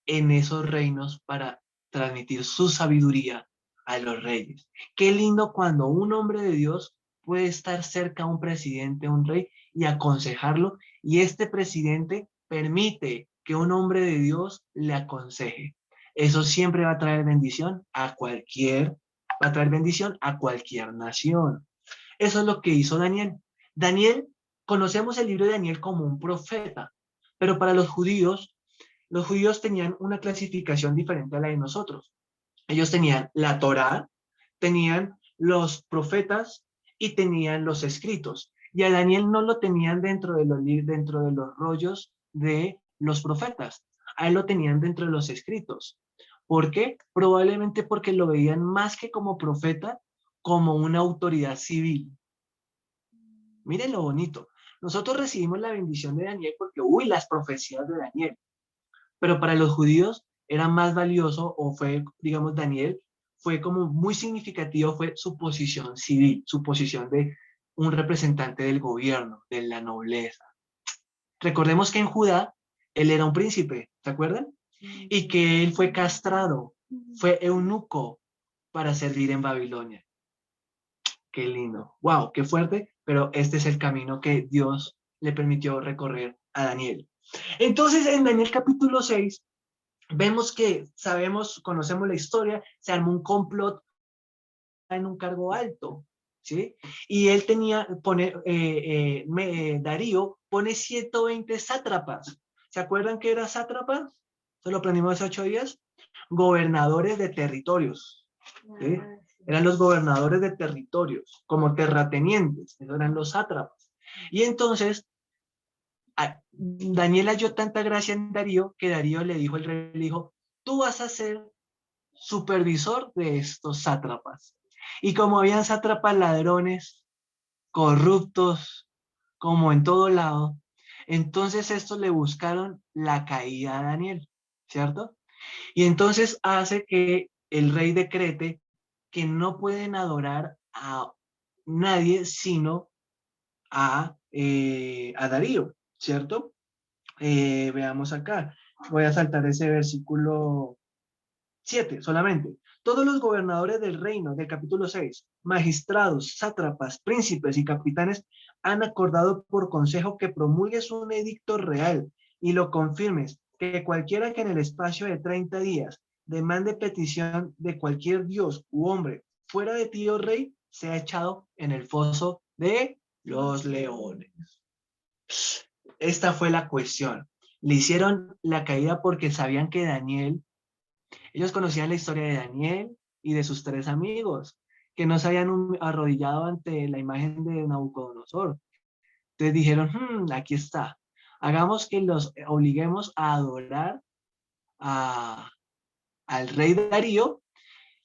en esos reinos para transmitir su sabiduría a los reyes. Qué lindo cuando un hombre de Dios puede estar cerca a un presidente, a un rey, y aconsejarlo, y este presidente permite que un hombre de Dios le aconseje. Eso siempre va a traer bendición a cualquier nación. Eso es lo que hizo Daniel. Daniel, conocemos el libro de Daniel como un profeta, pero para los judíos tenían una clasificación diferente a la de nosotros. Ellos tenían la Torá, tenían los profetas y tenían los escritos. Y a Daniel no lo tenían dentro de los rollos de los profetas. A él lo tenían dentro de los escritos. ¿Por qué? Probablemente porque lo veían más que como profeta, como una autoridad civil. Miren lo bonito. Nosotros recibimos la bendición de Daniel porque, las profecías de Daniel. Pero para los judíos era más valioso, o fue, digamos, Daniel, fue como muy significativo, fue su posición civil, su posición de un representante del gobierno, de la nobleza. Recordemos que en Judá, él era un príncipe, ¿se acuerdan? Y que él fue castrado, fue eunuco para servir en Babilonia. Qué lindo, wow, qué fuerte, pero este es el camino que Dios le permitió recorrer a Daniel. Entonces, en Daniel capítulo 6, vemos que conocemos la historia, se armó un complot en un cargo alto, ¿sí? Y él Darío pone 120 sátrapas. ¿Se acuerdan qué era sátrapa? Se lo aprendimos hace 8 días. Gobernadores de territorios, ¿sí? Eran los gobernadores de territorios, como terratenientes, esos eran los sátrapas. Y entonces, Daniel halló tanta gracia en Darío que Darío le dijo, el rey le dijo, tú vas a ser supervisor de estos sátrapas. Y como habían sátrapas ladrones, corruptos, como en todo lado, entonces estos le buscaron la caída a Daniel, ¿cierto? Y entonces hace que el rey decrete que no pueden adorar a nadie sino a Darío, ¿cierto? Veamos acá, voy a saltar ese versículo 7 solamente. Todos los gobernadores del reino, del capítulo 6, magistrados, sátrapas, príncipes y capitanes han acordado por consejo que promulgues un edicto real y lo confirmes, que cualquiera que en el espacio de 30 días demande petición de cualquier dios u hombre fuera de ti, oh rey, sea echado en el foso de los leones. Esta fue la cuestión. Le hicieron la caída porque sabían que ellos conocían la historia de Daniel y de sus 3 amigos, que no se habían arrodillado ante la imagen de Nabucodonosor. Entonces dijeron, aquí está, hagamos que los obliguemos a adorar al rey Darío,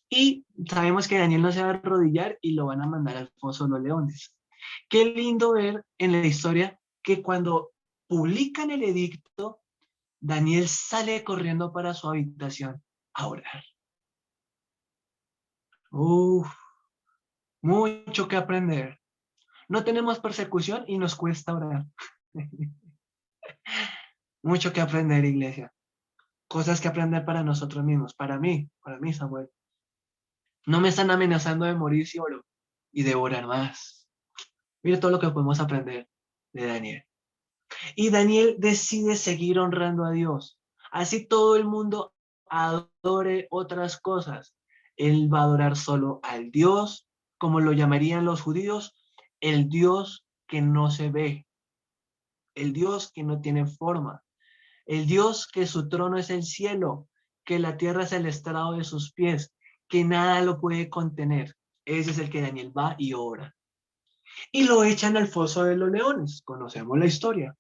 y sabemos que Daniel no se va a arrodillar y lo van a mandar al foso de los leones. Qué lindo ver en la historia que cuando publican el edicto, Daniel sale corriendo para su habitación a orar. Mucho que aprender. No tenemos persecución y nos cuesta orar. Mucho que aprender, iglesia. Cosas que aprender para nosotros mismos, para mí, Samuel. No me están amenazando de morir si oro y devorar más. Mira todo lo que podemos aprender de Daniel. Y Daniel decide seguir honrando a Dios. Así todo el mundo adore otras cosas. Él va a adorar solo al Dios, como lo llamarían los judíos, el Dios que no se ve, el Dios que no tiene forma, el Dios que su trono es el cielo, que la tierra es el estrado de sus pies, que nada lo puede contener. Ese es el que Daniel va y ora. Y lo echan al foso de los leones, conocemos la historia.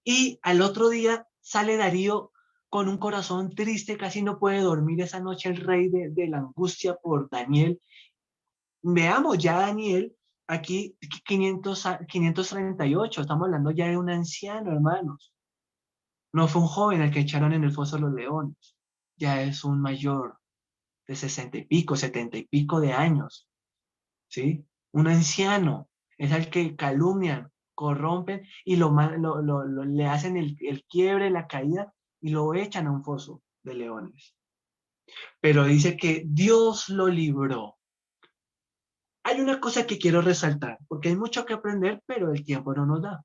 Y al otro día sale Darío con un corazón triste, casi no puede dormir esa noche el rey de la angustia por Daniel. Veamos, ya Daniel aquí 538, estamos hablando ya de un anciano, hermanos. No fue un joven el que echaron en el foso de los leones, ya es un mayor de 60 y pico, 70 y pico de años, ¿sí? Un anciano es al que calumnian, corrompen y le hacen el quiebre, la caída y lo echan a un foso de leones. Pero dice que Dios lo libró. Hay una cosa que quiero resaltar, porque hay mucho que aprender, pero el tiempo no nos da.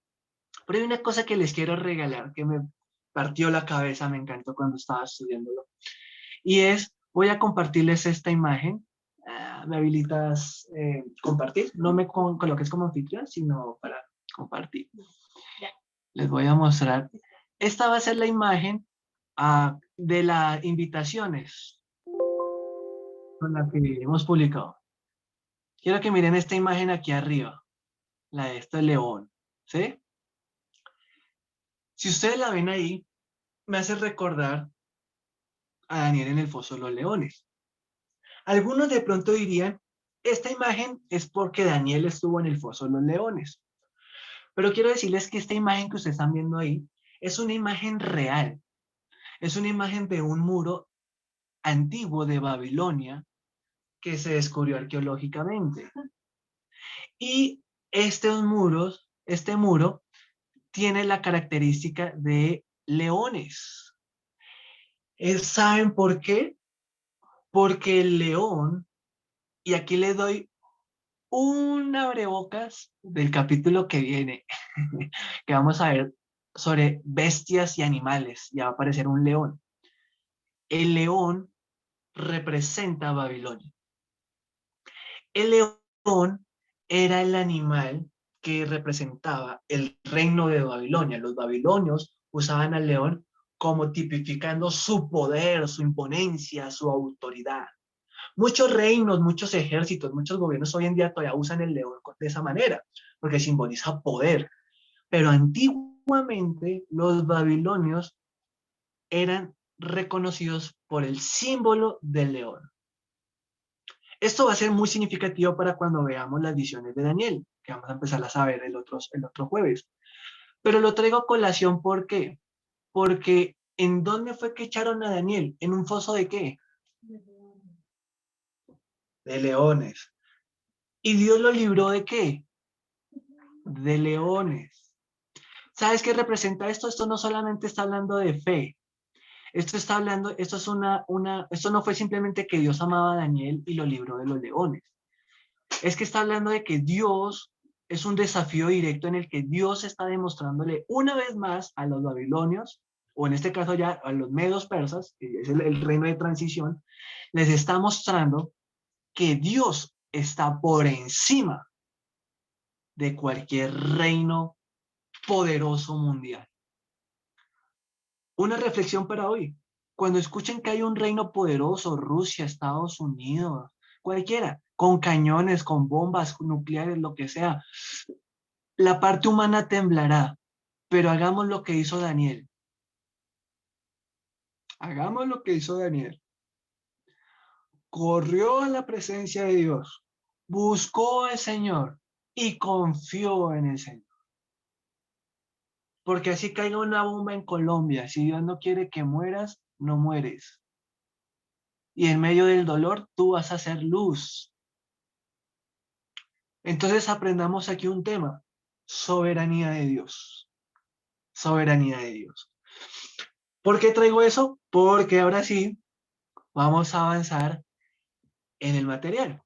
Pero hay una cosa que les quiero regalar, que me partió la cabeza, me encantó cuando estaba estudiándolo. Y es, voy a compartirles esta imagen. ¿Me habilitas compartir? No me coloques como anfitrión, sino para compartir. Les voy a mostrar. Esta va a ser la imagen de las invitaciones con la que hemos publicado. Quiero que miren esta imagen aquí arriba, la de este león, ¿sí? Si ustedes la ven ahí, me hace recordar a Daniel en el foso de los leones. Algunos de pronto dirían, esta imagen es porque Daniel estuvo en el foso de los leones. Pero quiero decirles que esta imagen que ustedes están viendo ahí es una imagen real. Es una imagen de un muro antiguo de Babilonia que se descubrió arqueológicamente. Y este muro tiene la característica de leones. ¿Saben por qué? Porque el león, y aquí les doy un abrebocas del capítulo que viene, que vamos a ver sobre bestias y animales, ya va a aparecer un león. El león representa a Babilonia. El león era el animal que representaba el reino de Babilonia. Los babilonios usaban al león como tipificando su poder, su imponencia, su autoridad. Muchos reinos, muchos ejércitos, muchos gobiernos hoy en día todavía usan el león de esa manera, porque simboliza poder. Pero antiguamente los babilonios eran reconocidos por el símbolo del león. Esto va a ser muy significativo para cuando veamos las visiones de Daniel, que vamos a empezar a saber el otro jueves. Pero lo traigo a colación, ¿por qué? Porque ¿en dónde fue que echaron a Daniel? ¿En un foso de qué? De leones. ¿Y Dios lo libró de qué? De leones. ¿Sabes qué representa esto? Esto no solamente está hablando de fe. Esto está hablando, esto no fue simplemente que Dios amaba a Daniel y lo libró de los leones. Es que está hablando de que Dios es un desafío directo en el que Dios está demostrándole una vez más a los babilonios, o en este caso ya a los medos persas, que es el reino de transición, les está mostrando que Dios está por encima de cualquier reino poderoso mundial. Una reflexión para hoy. Cuando escuchen que hay un reino poderoso, Rusia, Estados Unidos, cualquiera, con cañones, con bombas nucleares, lo que sea, la parte humana temblará, pero hagamos lo que hizo Daniel. Hagamos lo que hizo Daniel. Corrió a la presencia de Dios, buscó al Señor y confió en el Señor. Porque así caiga una bomba en Colombia, si Dios no quiere que mueras, no mueres. Y en medio del dolor, tú vas a ser luz. Entonces aprendamos aquí un tema, soberanía de Dios. Soberanía de Dios. ¿Por qué traigo eso? Porque ahora sí, vamos a avanzar en el material.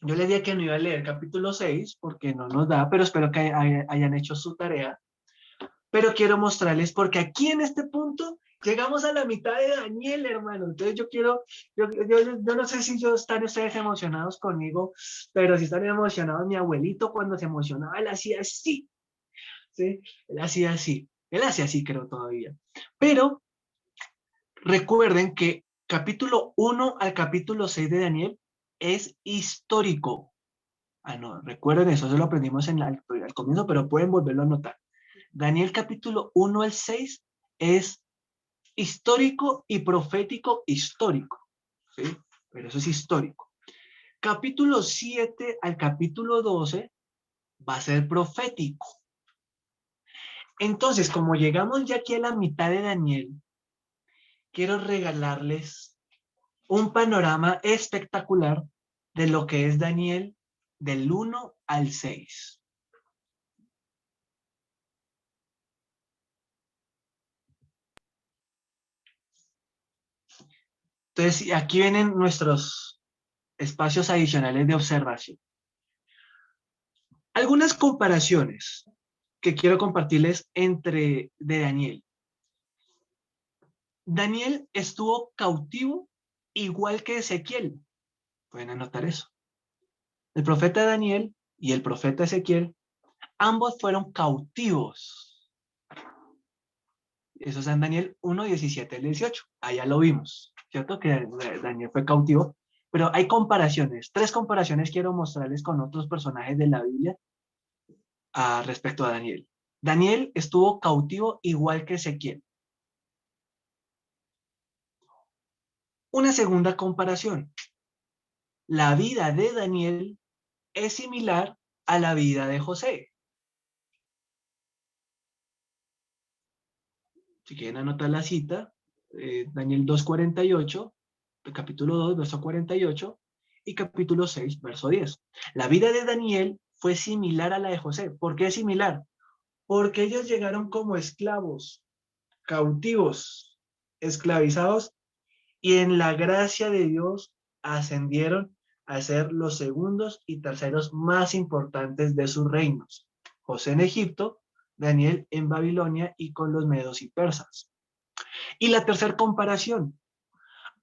Yo les dije que no iba a leer capítulo 6 porque no nos da, pero espero que hayan hecho su tarea. Pero quiero mostrarles porque aquí en este punto llegamos a la mitad de Daniel, hermano. Entonces yo no sé si están ustedes emocionados conmigo, pero si están emocionados, mi abuelito cuando se emocionaba, él hacía así. ¿Sí? Él hacía así. Él hacía así, creo todavía. Pero recuerden que capítulo 1 al capítulo 6 de Daniel es histórico. No, recuerden eso lo aprendimos al comienzo, pero pueden volverlo a notar. Daniel capítulo 1 al 6 es histórico y profético histórico, ¿sí? Pero eso es histórico. Capítulo 7 al capítulo 12 va a ser profético. Entonces, como llegamos ya aquí a la mitad de Daniel, quiero regalarles un panorama espectacular de lo que es Daniel del 1 al 6. Entonces, aquí vienen nuestros espacios adicionales de observación. Algunas comparaciones que quiero compartirles de Daniel. Daniel estuvo cautivo igual que Ezequiel. Pueden anotar eso. El profeta Daniel y el profeta Ezequiel, ambos fueron cautivos. Eso es en Daniel 1, 17 al 18. Allá lo vimos, ¿cierto? Que Daniel fue cautivo. Pero hay comparaciones. 3 comparaciones quiero mostrarles con otros personajes de la Biblia respecto a Daniel. Daniel estuvo cautivo igual que Ezequiel. Una segunda comparación. La vida de Daniel es similar a la vida de José. Si quieren anotar la cita, Daniel 2:48, capítulo 2, verso 48, y capítulo 6, verso 10. La vida de Daniel fue similar a la de José. ¿Por qué es similar? Porque ellos llegaron como esclavos, cautivos, esclavizados, y en la gracia de Dios ascendieron a ser los segundos y terceros más importantes de sus reinos. José en Egipto, Daniel en Babilonia y con los medos y persas. Y la tercera comparación,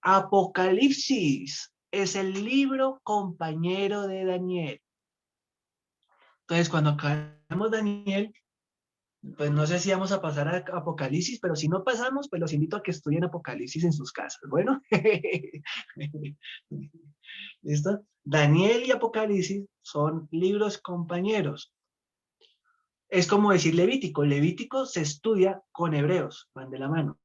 Apocalipsis es el libro compañero de Daniel. Entonces, cuando acabemos Daniel, pues no sé si vamos a pasar a Apocalipsis, pero si no pasamos, pues los invito a que estudien Apocalipsis en sus casas. Bueno, ¿listo? Daniel y Apocalipsis son libros compañeros. Es como decir Levítico. Levítico se estudia con Hebreos, van de la mano.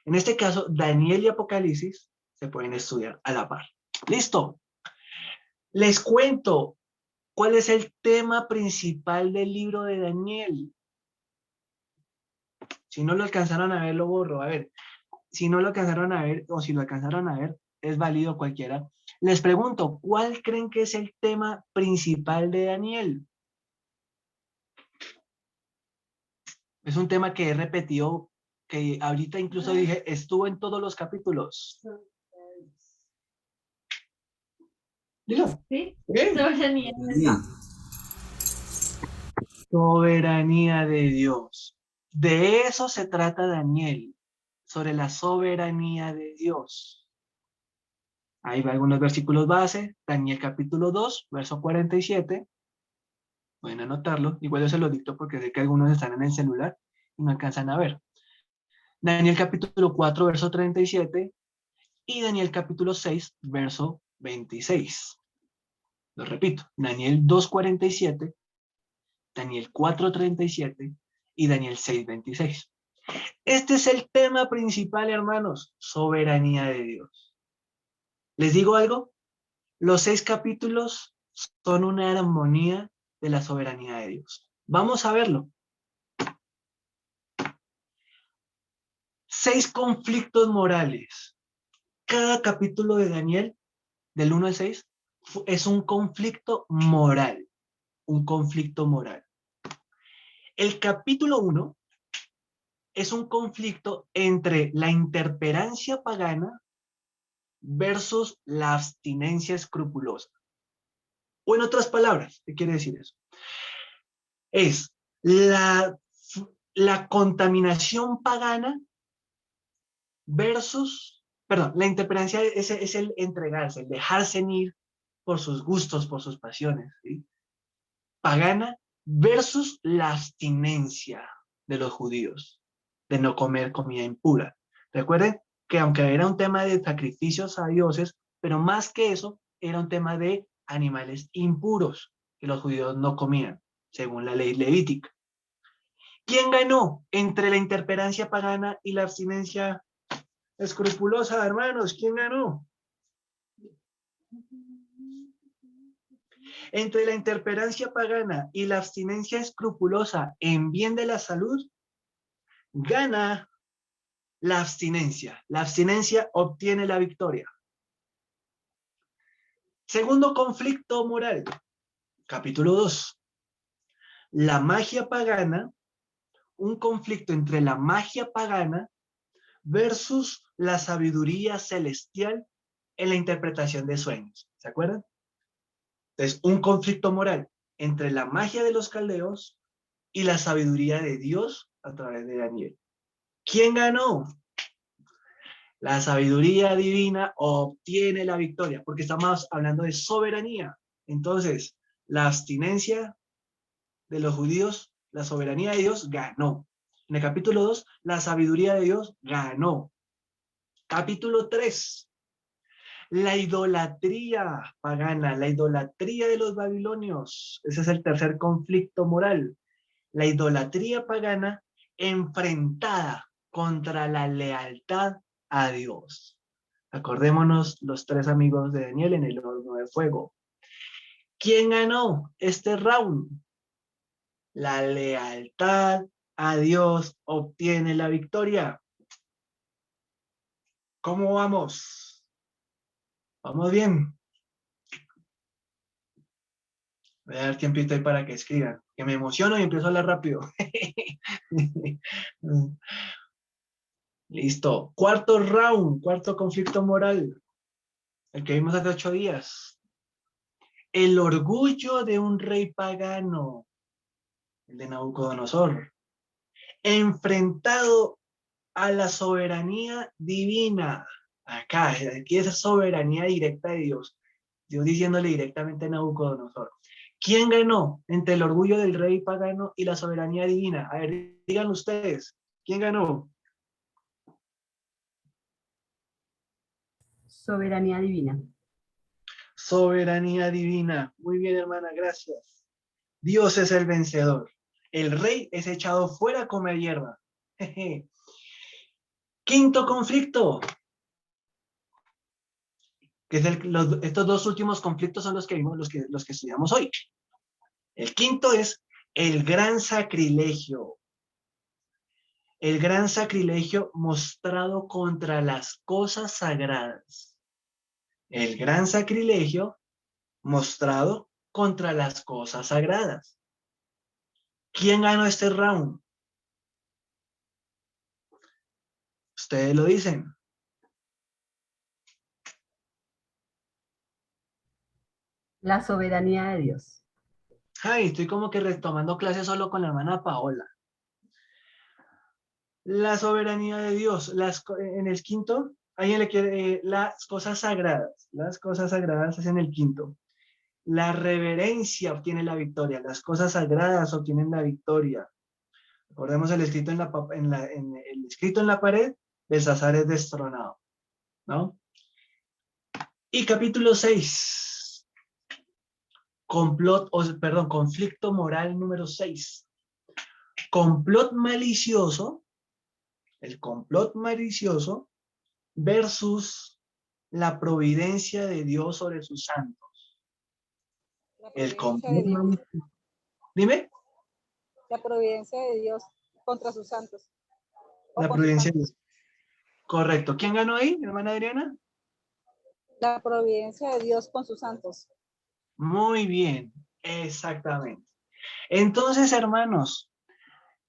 En este caso, Daniel y Apocalipsis se pueden estudiar a la par. ¿Listo? Les cuento cuál es el tema principal del libro de Daniel. Si no lo alcanzaron a ver, lo borro. A ver, si no lo alcanzaron a ver o si lo alcanzaron a ver, es válido cualquiera. Les pregunto, ¿cuál creen que es el tema principal de Daniel? Es un tema que he repetido, que ahorita incluso dije, estuvo en todos los capítulos. Dilo. ¿Sí? ¿Qué? Soberanía. Soberanía de Dios. De eso se trata Daniel, sobre la soberanía de Dios. Ahí va algunos versículos base, Daniel capítulo 2, verso 47. Pueden anotarlo, igual yo se lo dicto porque sé que algunos están en el celular y no alcanzan a ver. Daniel capítulo 4, verso 37 y Daniel capítulo 6, verso 26. Lo repito, Daniel 2:47, Daniel 4:37 y Daniel 6:26. Este es el tema principal, hermanos, soberanía de Dios. ¿Les digo algo? Los 6 capítulos son una armonía de la soberanía de Dios. Vamos a verlo. 6 conflictos morales. Cada capítulo de Daniel, del 1 al 6, es un conflicto moral. Un conflicto moral. El capítulo 1 es un conflicto entre la intemperancia pagana versus la abstinencia escrupulosa. O en otras palabras, ¿qué quiere decir eso? Es la contaminación pagana versus, perdón, la intemperancia es el entregarse, el dejarse ir por sus gustos, por sus pasiones, ¿sí? Pagana versus la abstinencia de los judíos, de no comer comida impura. Recuerden que aunque era un tema de sacrificios a dioses, pero más que eso, era un tema de animales impuros que los judíos no comían, según la ley levítica. ¿Quién ganó entre la intemperancia pagana y la abstinencia escrupulosa, hermanos? ¿Quién ganó? Entre la intemperancia pagana y la abstinencia escrupulosa en bien de la salud, gana la abstinencia. La abstinencia obtiene la victoria. Segundo conflicto moral, capítulo 2. La magia pagana, un conflicto entre la magia pagana versus la sabiduría celestial en la interpretación de sueños. ¿Se acuerdan? Entonces, un conflicto moral entre la magia de los caldeos y la sabiduría de Dios a través de Daniel. ¿Quién ganó? La sabiduría divina obtiene la victoria, porque estamos hablando de soberanía. Entonces, la abstinencia de los judíos, la soberanía de Dios ganó. En el capítulo 2, la sabiduría de Dios ganó. Capítulo 3, la idolatría pagana, la idolatría de los babilonios. Ese es el tercer conflicto moral. La idolatría pagana enfrentada contra la lealtad a Dios. Acordémonos los tres amigos de Daniel en el horno de fuego. ¿Quién ganó este round? La lealtad a Dios obtiene la victoria. ¿Cómo vamos? ¿Vamos bien? Voy a dar tiempito ahí para que escriban. Que me emociono y empiezo a hablar rápido. Listo. Cuarto round, cuarto conflicto moral. El que vimos hace 8 días. El orgullo de un rey pagano, el de Nabucodonosor, enfrentado a la soberanía divina. Acá, aquí es soberanía directa de Dios. Dios diciéndole directamente a Nabucodonosor. ¿Quién ganó entre el orgullo del rey pagano y la soberanía divina? A ver, digan ustedes. ¿Quién ganó? Soberanía divina. Soberanía divina. Muy bien, hermana, gracias. Dios es el vencedor. El rey es echado fuera a comer hierba. Quinto conflicto. Que es estos dos últimos conflictos son los que vimos, los que estudiamos hoy. El quinto es el gran sacrilegio. El gran sacrilegio mostrado contra las cosas sagradas. El gran sacrilegio mostrado contra las cosas sagradas. ¿Quién ganó este round? Ustedes lo dicen. La soberanía de Dios. Ay, estoy como que retomando clases solo con la hermana Paola. La soberanía de Dios. En el quinto, alguien le quiere las cosas sagradas. Las cosas sagradas es en el quinto. La reverencia obtiene la victoria. Las cosas sagradas obtienen la victoria. Recordemos el escrito el escrito en la pared, Belsasar es destronado, ¿no? Y capítulo 6. Conflicto moral número 6. Complot malicioso. El complot malicioso versus la providencia de Dios sobre sus santos. El complot malicioso. Dime. La providencia de Dios contra sus santos. La providencia de Dios. Correcto. ¿Quién ganó ahí, hermana Adriana? La providencia de Dios con sus santos. Muy bien, exactamente. Entonces, hermanos,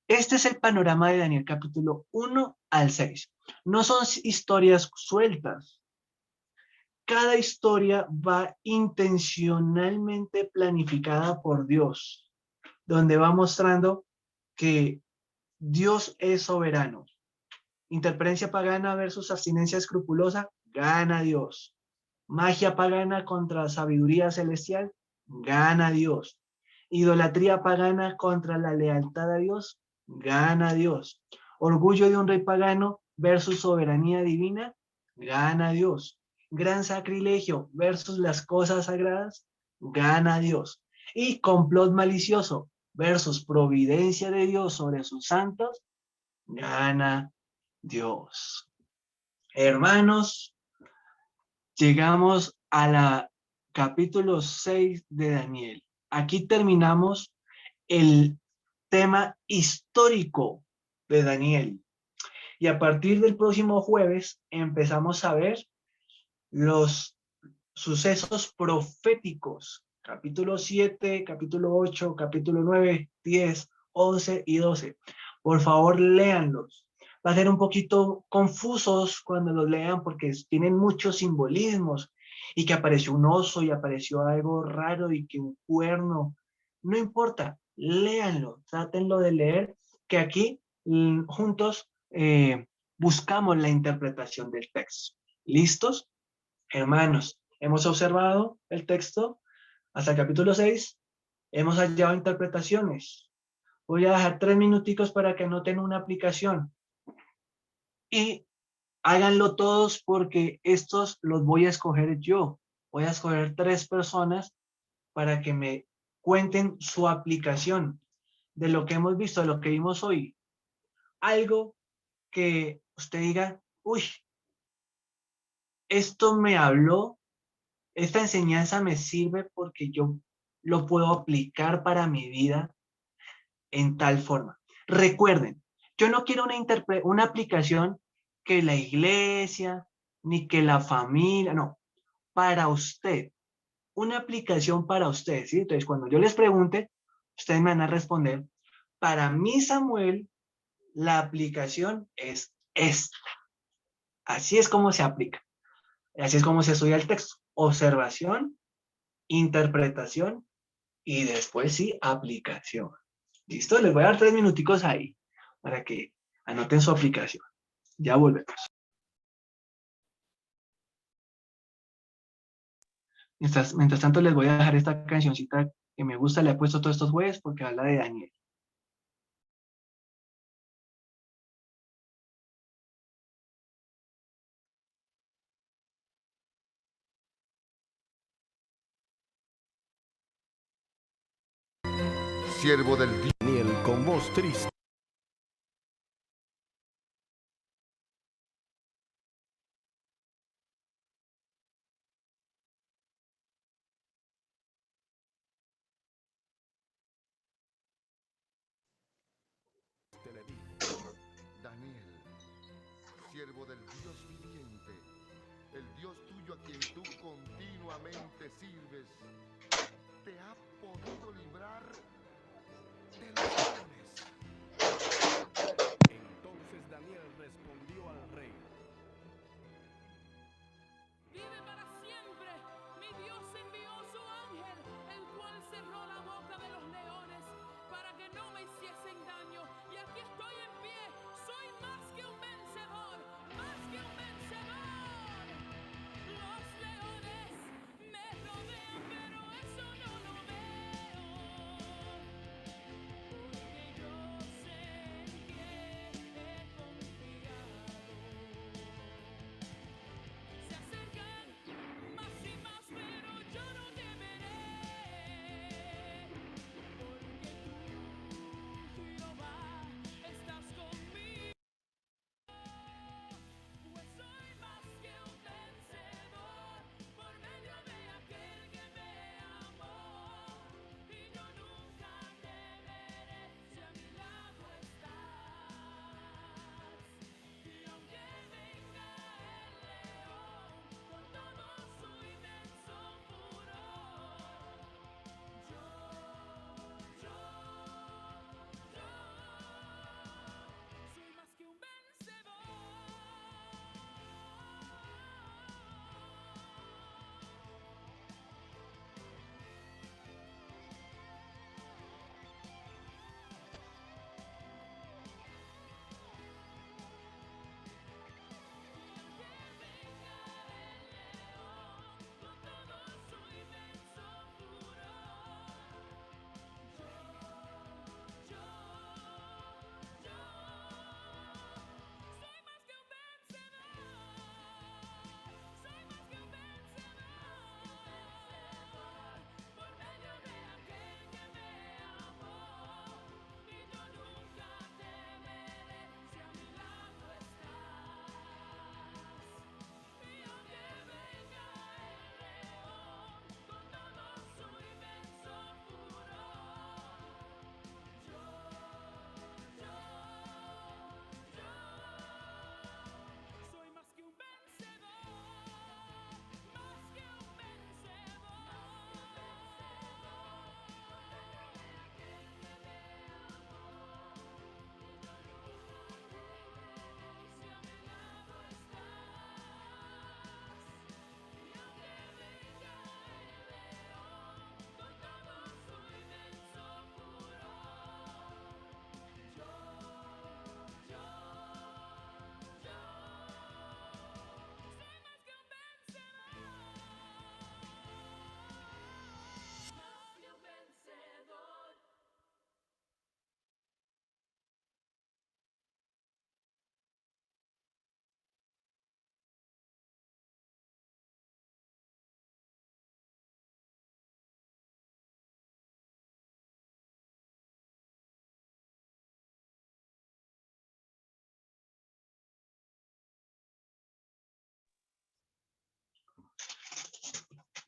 este es el panorama de Daniel capítulo 1 al 6. No son historias sueltas. Cada historia va intencionalmente planificada por Dios, donde va mostrando que Dios es soberano. Interferencia pagana versus abstinencia escrupulosa, gana Dios. Magia pagana contra sabiduría celestial, gana Dios. Idolatría pagana contra la lealtad a Dios, gana Dios. Orgullo de un rey pagano versus soberanía divina, gana Dios. Gran sacrilegio versus las cosas sagradas, gana Dios. Y complot malicioso versus providencia de Dios sobre sus santos, gana Dios. Hermanos, llegamos a la capítulo 6 de Daniel. Aquí terminamos el tema histórico de Daniel. Y a partir del próximo jueves empezamos a ver los sucesos proféticos. Capítulo 7, capítulo 8, capítulo 9, 10, 11 y 12. Por favor, léanlos. Va a ser un poquito confusos cuando los lean porque tienen muchos simbolismos y que apareció un oso y apareció algo raro y que un cuerno. No importa, léanlo, trátenlo de leer, que aquí juntos buscamos la interpretación del texto. ¿Listos? Hermanos, hemos observado el texto hasta el capítulo 6, hemos hallado interpretaciones. Voy a dejar 3 minuticos para que anoten una aplicación y háganlo todos porque estos los voy a escoger yo. Voy a escoger 3 personas para que me cuenten su aplicación de lo que hemos visto, de lo que vimos hoy. Algo que usted diga, uy, esto me habló, esta enseñanza me sirve porque yo lo puedo aplicar para mi vida en tal forma. Recuerden, yo no quiero una aplicación que la iglesia, ni que la familia, no, para usted, una aplicación para usted, ¿sí? Entonces, cuando yo les pregunte, ustedes me van a responder, para mí, Samuel, la aplicación es esta. Así es como se aplica. Así es como se estudia el texto. Observación, interpretación y después sí, aplicación. ¿Listo? Les voy a dar 3 minuticos ahí para que anoten su aplicación. Ya volvemos. Mientras tanto, les voy a dejar esta cancioncita que me gusta, le he puesto todos estos jueves porque habla de Daniel. Siervo del Daniel con voz triste. Daniel, siervo del Dios viviente, el Dios tuyo a quien tú continuamente sirves, te ha podido librar de los leones. Entonces Daniel respondió al rey: Vive para siempre. Mi Dios envió su ángel, el cual cerró la boca de los leones para que no me hiciesen daño. Y aquí estoy en pie. Soy más que un vencedor, más que un vencedor. Los leones me rodean, pero eso no lo veo. Porque yo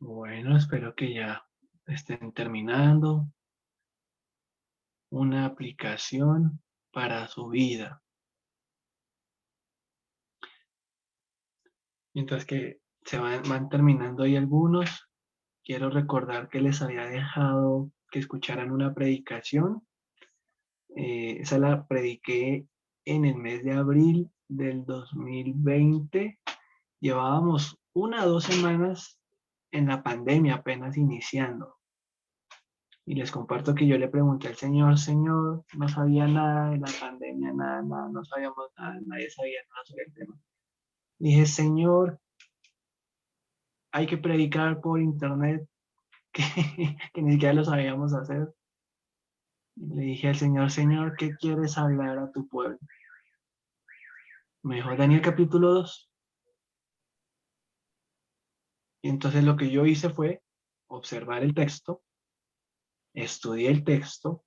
Bueno, espero que ya estén terminando una aplicación para su vida. Mientras que se van terminando ahí algunos, quiero recordar que les había dejado que escucharan una predicación. Esa la prediqué en el mes de abril del 2020. Llevábamos 1 o 2 semanas en la pandemia apenas iniciando. Y les comparto que yo le pregunté al Señor, Señor, no sabía nada de la pandemia, nada, no sabíamos nada, nadie sabía nada sobre el tema. Dije, Señor, hay que predicar por internet, que ni siquiera lo sabíamos hacer. Y le dije al Señor, Señor, ¿qué quieres hablar a tu pueblo? Me dijo, Daniel capítulo 2. Y entonces lo que yo hice fue observar el texto, estudié el texto,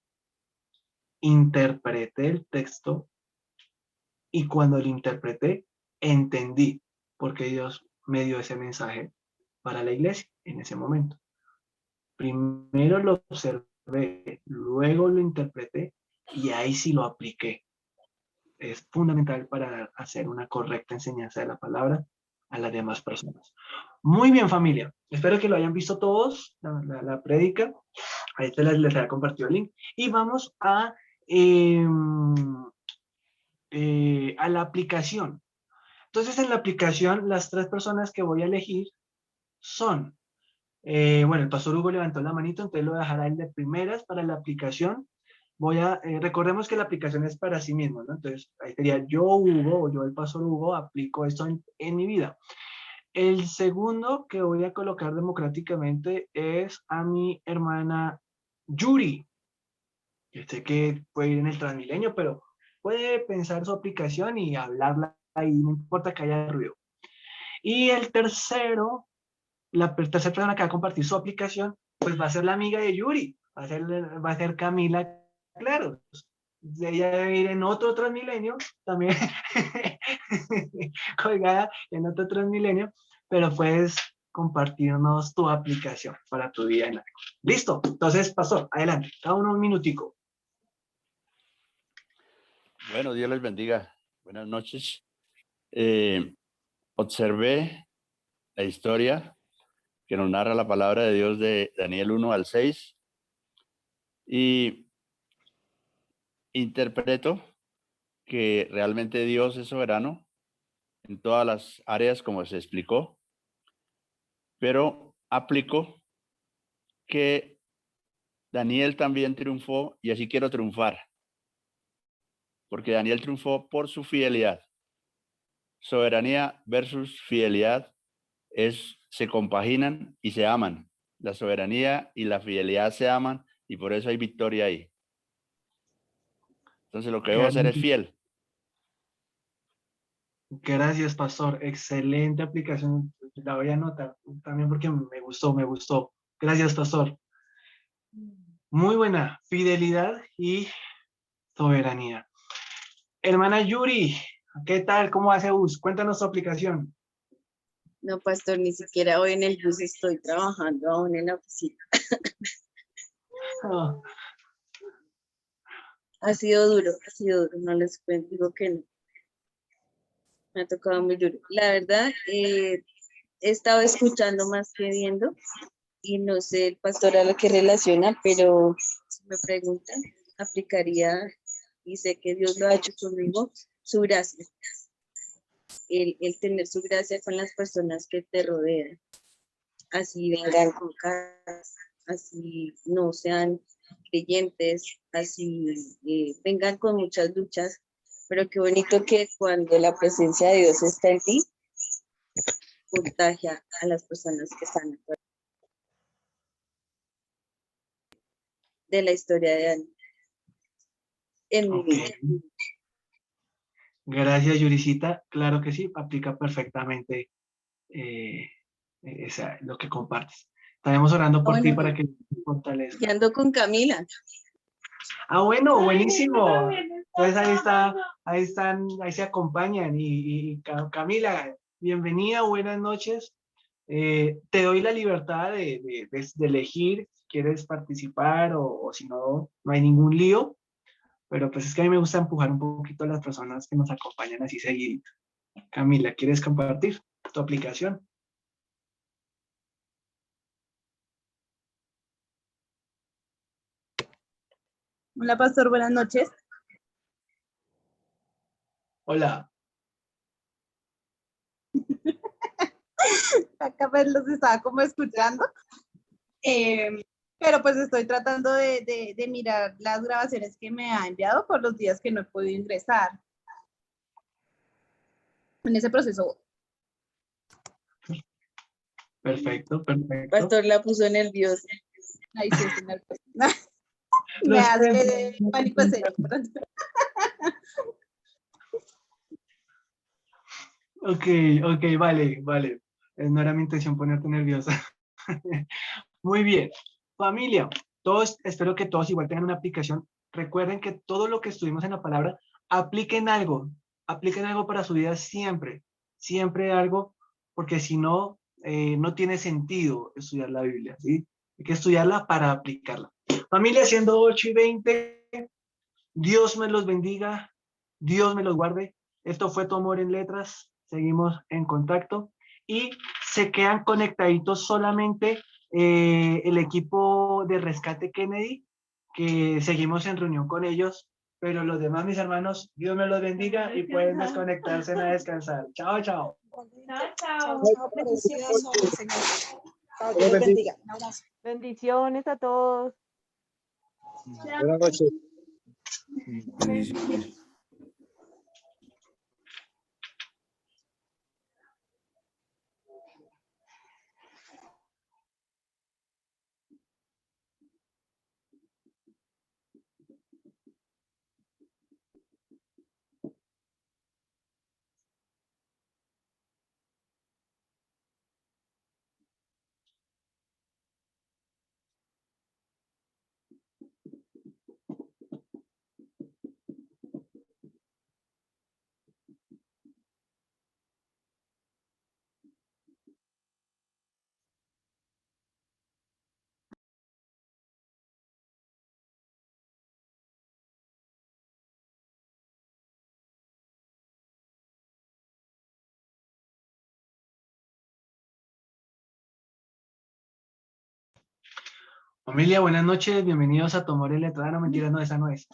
interpreté el texto, y cuando lo interpreté, entendí por qué Dios me dio ese mensaje para la iglesia en ese momento. Primero lo observé, luego lo interpreté y ahí sí lo apliqué. Es fundamental para hacer una correcta enseñanza de la palabra a las demás personas. Muy bien, familia. Espero que lo hayan visto todos, la prédica. Ahí les había compartido el link. Y vamos a la aplicación. Entonces, en la aplicación, las 3 personas que voy a elegir son, bueno, el pastor Hugo levantó la manito, entonces lo voy a dejar a él de primeras para la aplicación. Recordemos que la aplicación es para sí mismo, ¿no? Entonces, ahí sería yo, Hugo, o yo, el pastor Hugo, aplico esto en mi vida. El segundo que voy a colocar democráticamente es a mi hermana Yuri. Yo sé que puede ir en el Transmilenio, pero puede pensar su aplicación y hablarla ahí, no importa que haya ruido. Y el tercero, la tercera persona que va a compartir su aplicación, pues va a ser la amiga de Yuri, va a ser Camila, claro. Ella debe ir en otro Transmilenio, también colgada en otro Transmilenio, pero puedes compartirnos tu aplicación para tu vida en algo. Listo, entonces, pastor, adelante, cada uno un minutico. Bueno, Dios les bendiga. Buenas noches. Observé la historia que nos narra la palabra de Dios de Daniel 1 al 6 y interpreto que realmente Dios es soberano en todas las áreas como se explicó, pero aplico que Daniel también triunfó y así quiero triunfar, porque Daniel triunfó por su fidelidad. Soberanía versus fidelidad se compaginan y se aman. La soberanía y la fidelidad se aman y por eso hay victoria ahí. Entonces lo que debo hacer es fiel. Gracias, pastor. Excelente aplicación. La voy a anotar también porque me gustó. Gracias, pastor. Muy buena. Fidelidad y soberanía. Hermana Yuri, ¿qué tal? ¿Cómo hace bus? Cuéntanos tu aplicación. No, pastor, ni siquiera hoy en el bus estoy trabajando aún en la oficina. Oh. Ha sido duro, no les cuento, digo que no. Me ha tocado muy duro. La verdad, he estado escuchando más que viendo y no sé el pastor a lo que relaciona, pero si me preguntan, aplicaría, y sé que Dios lo ha hecho conmigo, su gracia. El tener su gracia con las personas que te rodean. Así vengan con caras, así no sean creyentes, así vengan con muchas luchas, pero qué bonito que cuando la presencia de Dios está en ti, contagia a las personas que están alrededor. De la historia de Daniel en mi vida. Gracias, Yuricita. Claro que sí, aplica perfectamente lo que compartes. Estaremos orando por ti para que te fortalezcas. Y ando con Camila. Ah, bueno, buenísimo. Entonces ahí se acompañan. Y Camila, bienvenida, buenas noches. Te doy la libertad de elegir si quieres participar o si no, no hay ningún lío, pero pues es que a mí me gusta empujar un poquito a las personas que nos acompañan así seguidito. Camila, ¿quieres compartir tu aplicación? Hola, pastor, buenas noches. Hola. Acá pues los estaba como escuchando. Pero pues estoy tratando de mirar las grabaciones que me ha enviado por los días que no he podido ingresar. En ese proceso. Perfecto, perfecto. Pastor la puso nerviosa. Ay, sí, estoy nerviosa. Me hace pánico en serio. Ok, vale, vale. No era mi intención ponerte nerviosa. Muy bien. Familia, todos, espero que todos igual tengan una aplicación. Recuerden que todo lo que estuvimos en la palabra, apliquen algo para su vida siempre, siempre algo, porque si no, no tiene sentido estudiar la Biblia, ¿sí? Hay que estudiarla para aplicarla. Familia, siendo 8:20, Dios me los bendiga, Dios me los guarde. Esto fue Tu Amor en Letras. Seguimos en contacto y se quedan conectaditos solamente el equipo de Rescate Kennedy, que seguimos en reunión con ellos, pero los demás, mis hermanos, Dios me los bendiga y pueden desconectarse a descansar. Chao, chao. Chao, precioso, Señor. Chao, Dios los bendiga. Un abrazo. Bendiciones a todos. Buenas noches. Bendiciones. Familia, buenas noches, bienvenidos a Tomar el Letrado. No, mentira, no, esa no es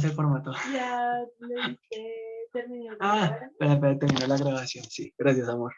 el formato. Ya le diste, terminó. Espera, terminó la grabación, sí, gracias, amor.